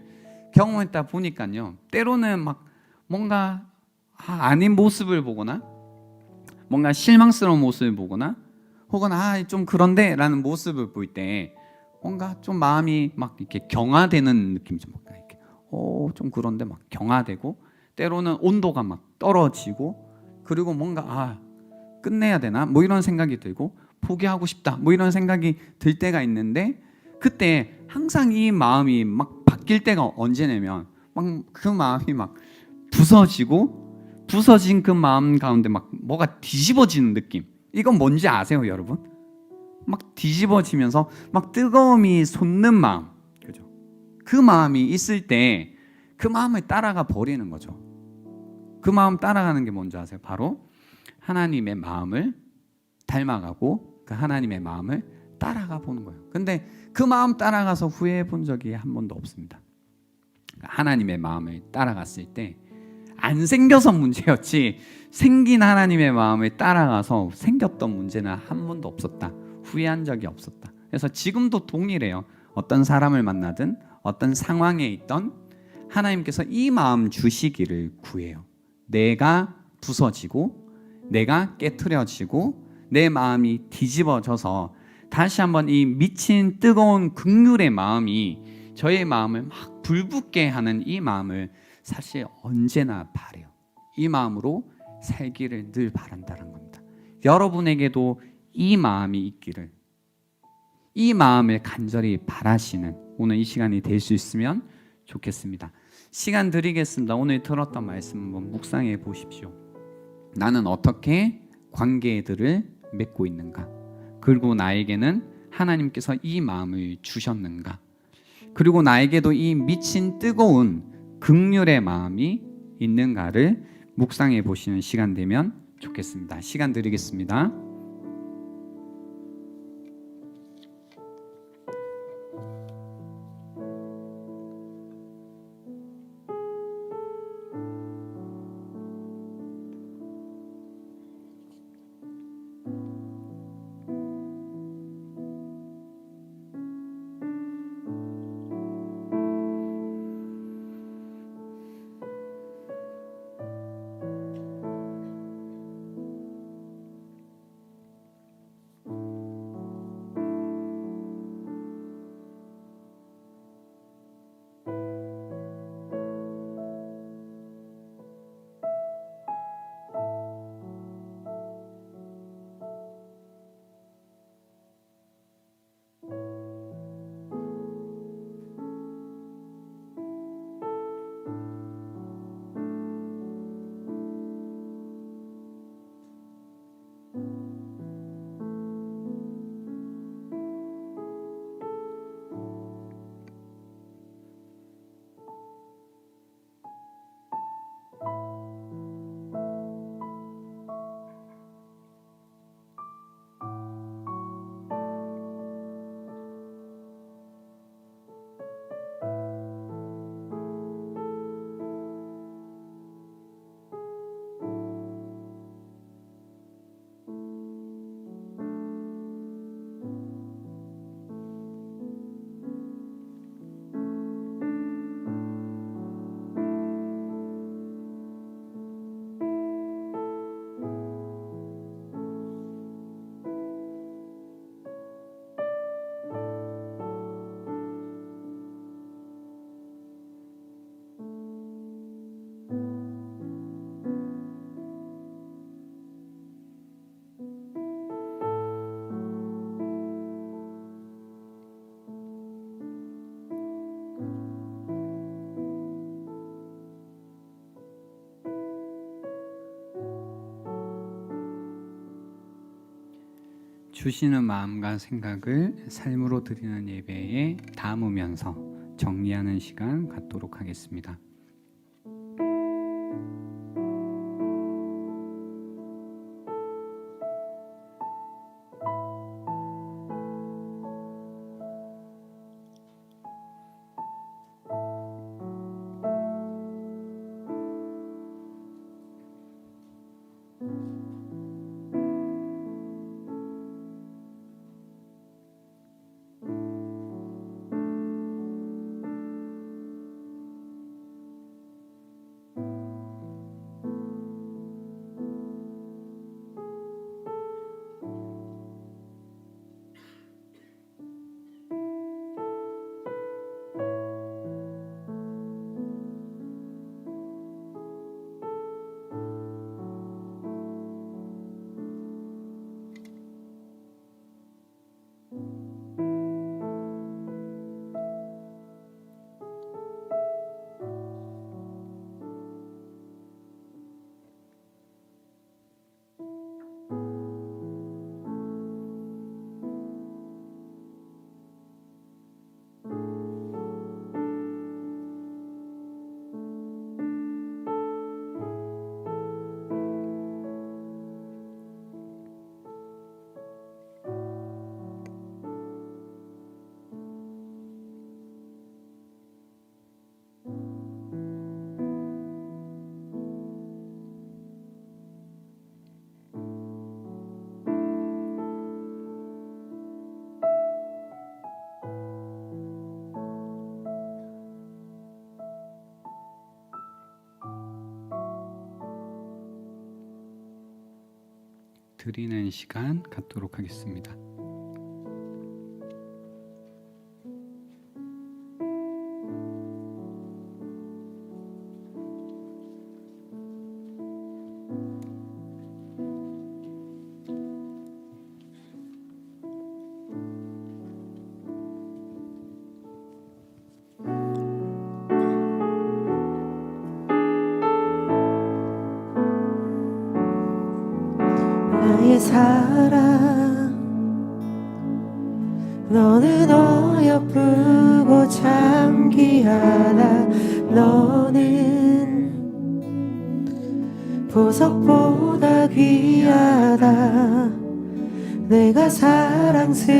경험했다 보니까요, 때로는 막 뭔가 아닌 모습을 보거나 뭔가 실망스러운 모습을 보거나 혹은 좀 그런데 라는 모습을 볼 때 뭔가 좀 마음이 막 이렇게 경화되는 느낌이 좀 이렇게 좀 그런데 막 경화되고 때로는 온도가 막 떨어지고 그리고 뭔가 끝내야 되나 뭐 이런 생각이 들고 포기하고 싶다 뭐 이런 생각이 들 때가 있는데 그때 항상 이 마음이 막 바뀔 때가 언제냐면 막 그 마음이 막 부서진 그 마음 가운데 막 뭐가 뒤집어지는 느낌. 이건 뭔지 아세요, 여러분? 막 뒤집어지면서 막 뜨거움이 솟는 마음, 그죠? 그 마음이 있을 때 그 마음을 따라가 버리는 거죠. 그 마음 따라가는 게 뭔지 아세요? 바로 하나님의 마음을 닮아가고 그 하나님의 마음을 따라가 보는 거예요. 근데 그 마음 따라가서 후회해 본 적이 한 번도 없습니다. 하나님의 마음을 따라갔을 때 안 생겨서 문제였지 생긴 하나님의 마음을 따라가서 생겼던 문제는 한 번도 없었다. 후회한 적이 없었다. 그래서 지금도 동일해요. 어떤 사람을 만나든 어떤 상황에 있던 하나님께서 이 마음 주시기를 구해요. 내가 부서지고 내가 깨트려지고 내 마음이 뒤집어져서 다시 한번 이 미친 뜨거운 긍휼의 마음이 저의 마음을 막 불붙게 하는 이 마음을 사실 언제나 바래요. 이 마음으로 살기를 늘 바란다는 겁니다. 여러분에게도 이 마음이 있기를, 이 마음을 간절히 바라시는 오늘 이 시간이 될 수 있으면 좋겠습니다. 시간 드리겠습니다. 오늘 들었던 말씀 한번 묵상해 보십시오. 나는 어떻게 관계들을 맺고 있는가? 그리고 나에게는 하나님께서 이 마음을 주셨는가? 그리고 나에게도 이 미친 뜨거운 긍휼의 마음이 있는가를 묵상해 보시는 시간 되면 좋겠습니다. 시간 드리겠습니다. 주시는 마음과 생각을 삶으로 드리는 예배에 담으면서 정리하는 시간 갖도록 하겠습니다. 드리는 시간 갖도록 하겠습니다. 나의 사랑 너는 어여쁘고 참 귀하다. 너는 보석보다 귀하다. 내가 사랑스럽지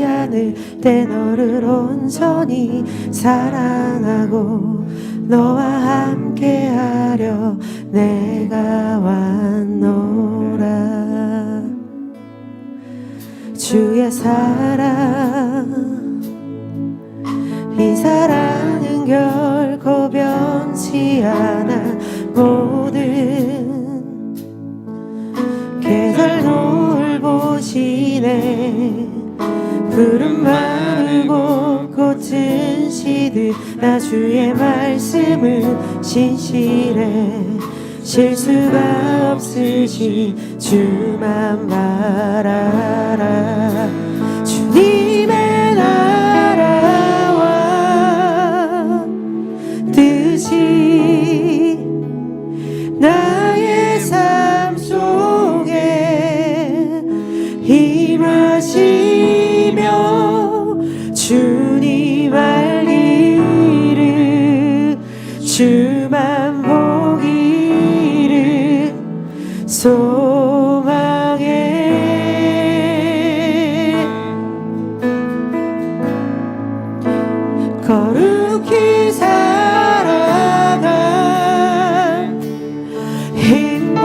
않을 때 너를 온전히 사랑하고 너와 함께하려 내가 왔노라. 주의 사랑 이 사랑은 결코 변치 않아. 모든 계절 돌보시네. 푸른 마르고 꽃은 시들나 주의 말씀은 신실해. 실수가 없으신 주만 바라라. 주님의 나라와 뜻이 나의 삶 속에 임하시며 주님 알기를 주만 보기를 소망해. 거룩히 살아갈 힘과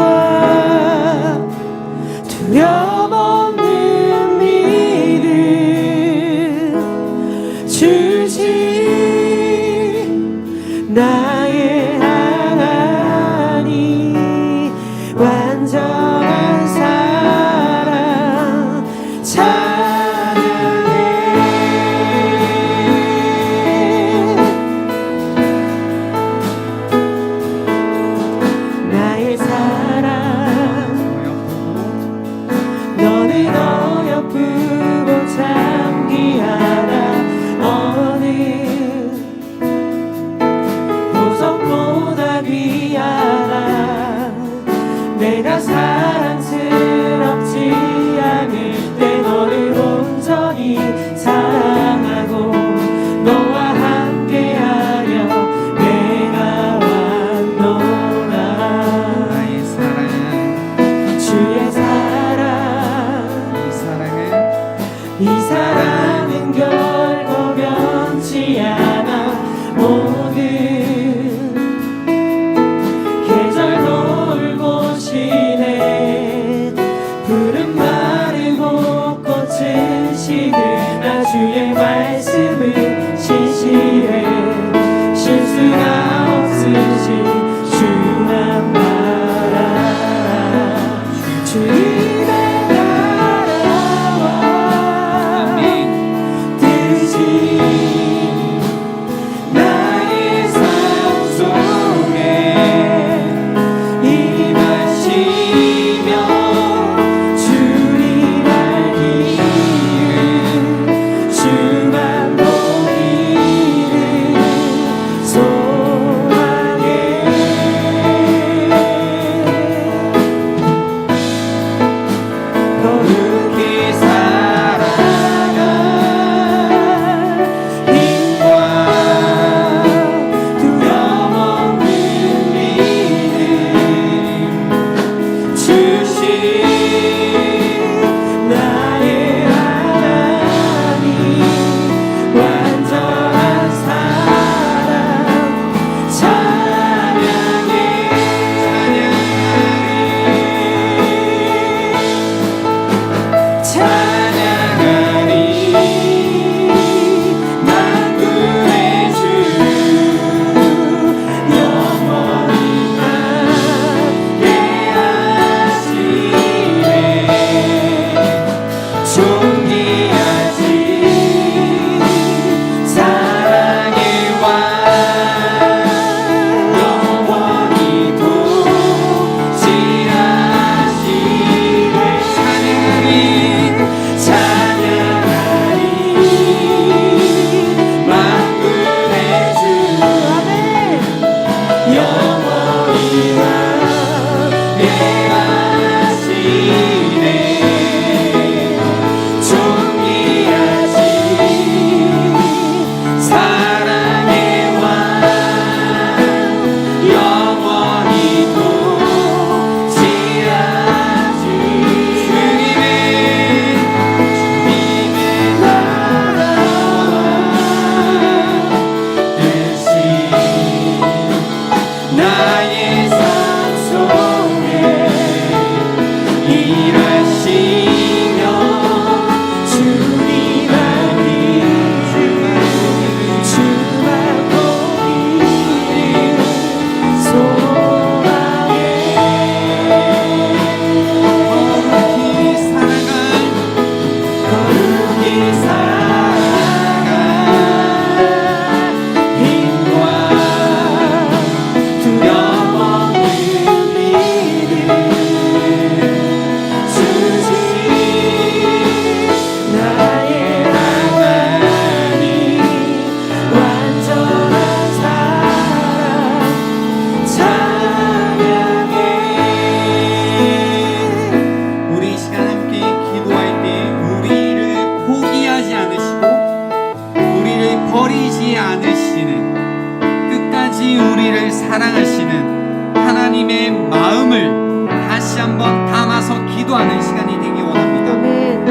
두려움 없는 믿음 주신 나의 하나님. 완전한 사랑 찬양해. 나의 사랑 이 사랑은 결코 변치 않아. 모든 계절 돌보시네. 푸른 마르고 꽃은 시드나 주의 말씀은 신실해. 실수가 없으신 주만 바라. 주님의 나라와 뜻이 나의 삶 속에 임하시며 주님 알기를 주만 보기를 소망해. 거룩히 살아가 힘과 두려움 없는 믿음 주신 나의 하나님. 완전한 사랑 찬양해. 찬양하리. 만군의 주 영원히 함께하시네. 존귀하지 사랑의 왕 영원히 도지하시네. 찬양하리. 만군의 주 영원히 함께하시네. 존귀하지 사랑의 왕 영원히 도지하지. 주님의 나라와 뜻이 나의 삶 속에 일하시며 주님 알기를 주만 보기를 소망해. 거룩히 살아가 힘과 두려움 없는 믿음 주신 나의 하나님. 완전한 사랑 찬양해. 우리 이 시간 함께 기도할 때 우리를 포기하지 않으시고 우리를 버리지 않으시는, 끝까지 우리를 사랑하시는 하나님의 마음을 다시 한번 담아서 기도하는 시간이 되기 원합니다.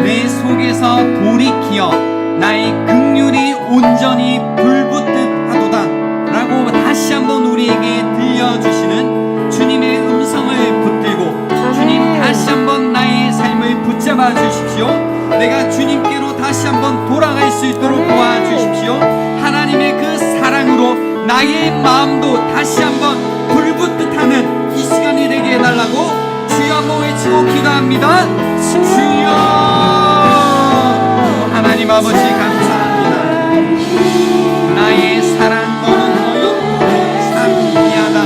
내 속에서 돌이키어 나의 긍휼이 온전히 불붙듯 하도다 라고 다시 한번 우리에게 들려주시는 주님의 음성을 붙들고 주님 다시 한번 나의 삶을 붙잡아 주십시오. 내가 주님께로 다시 한번 돌아갈 수 있도록 도와주십시오. 하나님의 그 사랑으로 나의 마음도 다시 한번 불붙듯 하는 이 시간이 되게 해달라고 주여 한번 외치고 기도합니다. 주여. 하나님 아버지 감사합니다. 나의 사랑 너는 너였고 참 미하다.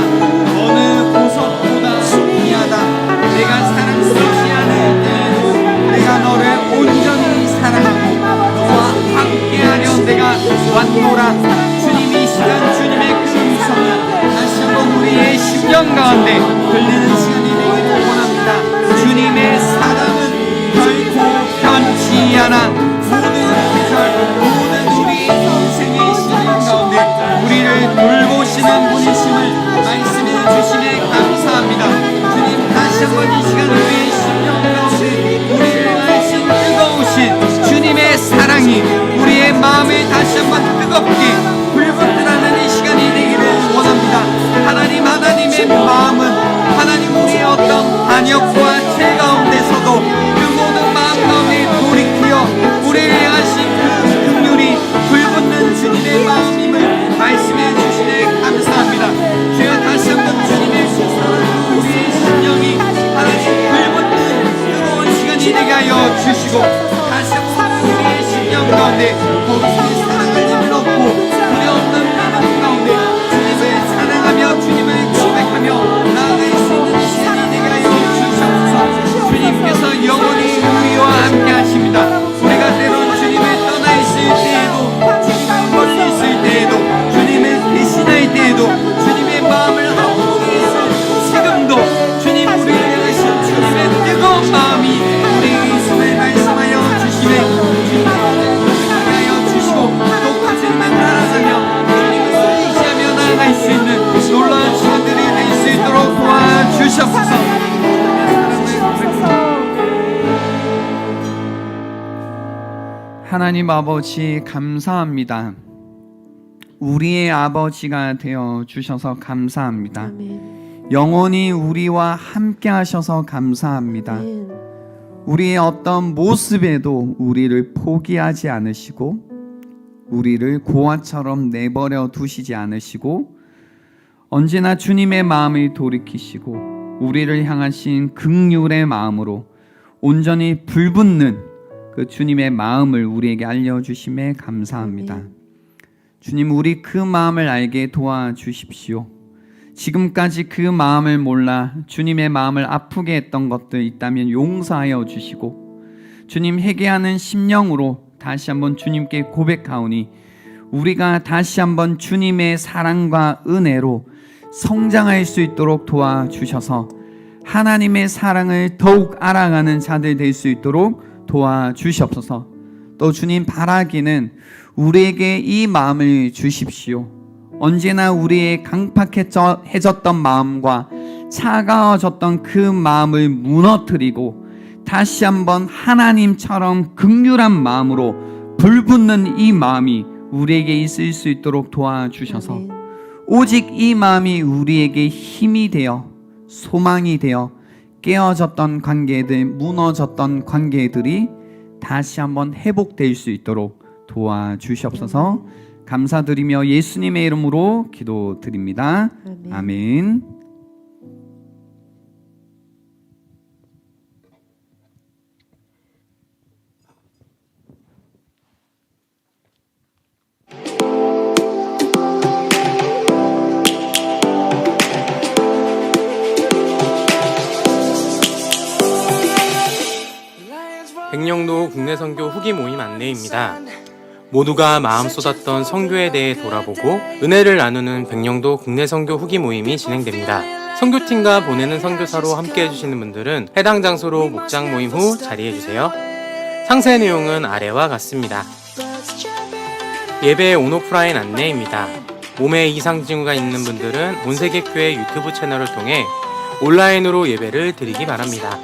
어느 보석보다 미하다. 내가 사랑스럽지 않을 때에도 내가 너를 온전히 사랑하고 너와 함께하려 내가 왔노라. 주님 이 시간 주님의 그 음성이 다시 한번 우리의 심령 가운데 들리는 시간이 되기를 원합니다. 주님의 사랑은 결코 변치 않아. 모든 계절 모든 우리 인생의 시간 가운데 우리를 돌보시는 분이심을 말씀해 주심에 감사합니다. 주님 다시 한번 이 시간 우리의 심령 가운데 우리를 하신 뜨거우신 주님의 주시고 다시 한번 우리의 심령 가운데 거룩히 사랑을 힘넣고 두려움은 마음 가운데 주님을 사랑하며 주님을 고백하며 나아갈 수 있는 시간이 되게 하여 주시옵소서. 주님께서 영원히 우리와 함께 하십니다. 우리가 때론 주님을 떠나 있을 때에도 주님과 멀리 있을 때에도 주님을 대신할 때에도 주님의 마음을 아프게 해서 지금도 주님 우리를 향하신 주님의 뜨거운 마음이 우리에게 있음을 말씀하여 주시매 주님을 하여 주시고 또 주님을 따라가며 주님을 의지하며 나아갈 수 있는 놀라운 시간들이 될 수 있도록 도와주시옵소서. 하나님 아버지 감사합니다. 우리의 아버지가 되어 주셔서 감사합니다. 아멘. 영원히 우리와 함께 하셔서 감사합니다. 아멘. 우리의 어떤 모습에도 우리를 포기하지 않으시고 우리를 고아처럼 내버려 두시지 않으시고 언제나 주님의 마음을 돌이키시고 우리를 향하신 긍휼의 마음으로 온전히 불붙는 그 주님의 마음을 우리에게 알려주심에 감사합니다. 아멘. 주님, 우리 그 마음을 알게 도와주십시오. 지금까지 그 마음을 몰라 주님의 마음을 아프게 했던 것들 있다면 용서하여 주시고 주님 회개하는 심령으로 다시 한번 주님께 고백하오니 우리가 다시 한번 주님의 사랑과 은혜로 성장할 수 있도록 도와주셔서 하나님의 사랑을 더욱 알아가는 자들 될 수 있도록 도와주시옵소서. 또 주님 바라기는 우리에게 이 마음을 주십시오. 언제나 우리의 강팍해졌던 마음과 차가워졌던 그 마음을 무너뜨리고 다시 한번 하나님처럼 긍휼한 마음으로 불붙는 이 마음이 우리에게 있을 수 있도록 도와주셔서 아멘. 오직 이 마음이 우리에게 힘이 되어 소망이 되어 깨어졌던 관계들, 무너졌던 관계들이 다시 한번 회복될 수 있도록 도와주시옵소서. 감사드리며 예수님의 이름으로 기도드립니다. 아멘. 아멘. 백령도 국내 선교 후기 모임 안내입니다. 모두가 마음 쏟았던 선교에 대해 돌아보고 은혜를 나누는 백령도 국내 선교 후기 모임이 진행됩니다. 선교팀과 보내는 선교사로 함께 해주시는 분들은 해당 장소로 목장 모임 후 자리해주세요. 상세 내용은 아래와 같습니다. 예배 온오프라인 안내입니다. 몸에 이상 징후가 있는 분들은 온세계교회 유튜브 채널을 통해 온라인으로 예배를 드리기 바랍니다.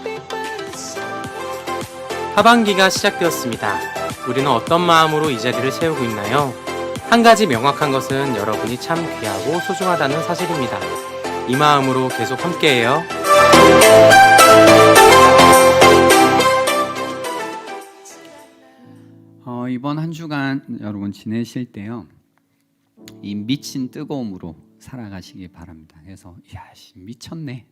하반기가 시작되었습니다. 우리는 어떤 마음으로 이 자리를 채우고 있나요? 한 가지 명확한 것은 여러분이 참 귀하고 소중하다는 사실입니다. 이 마음으로 계속 함께해요. 이번 한 주간 여러분 지내실 때요, 이 미친 뜨거움으로 살아가시기 바랍니다. 그래서 미쳤네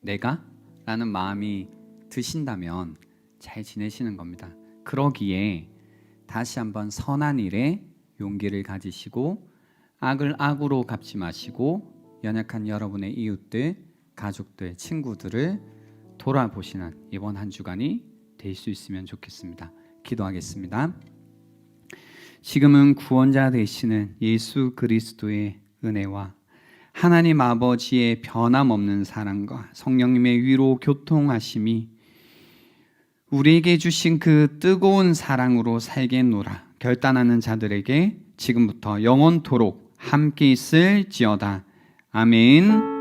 내가? 라는 마음이 드신다면 잘 지내시는 겁니다. 그러기에 다시 한번 선한 일에 용기를 가지시고 악을 악으로 갚지 마시고 연약한 여러분의 이웃들, 가족들, 친구들을 돌아보시는 이번 한 주간이 될 수 있으면 좋겠습니다. 기도하겠습니다. 지금은 구원자 되시는 예수 그리스도의 은혜와 하나님 아버지의 변함없는 사랑과 성령님의 위로 교통하심이 우리에게 주신 그 뜨거운 사랑으로 살겠노라 결단하는 자들에게 지금부터 영원토록 함께 있을지어다. 아멘.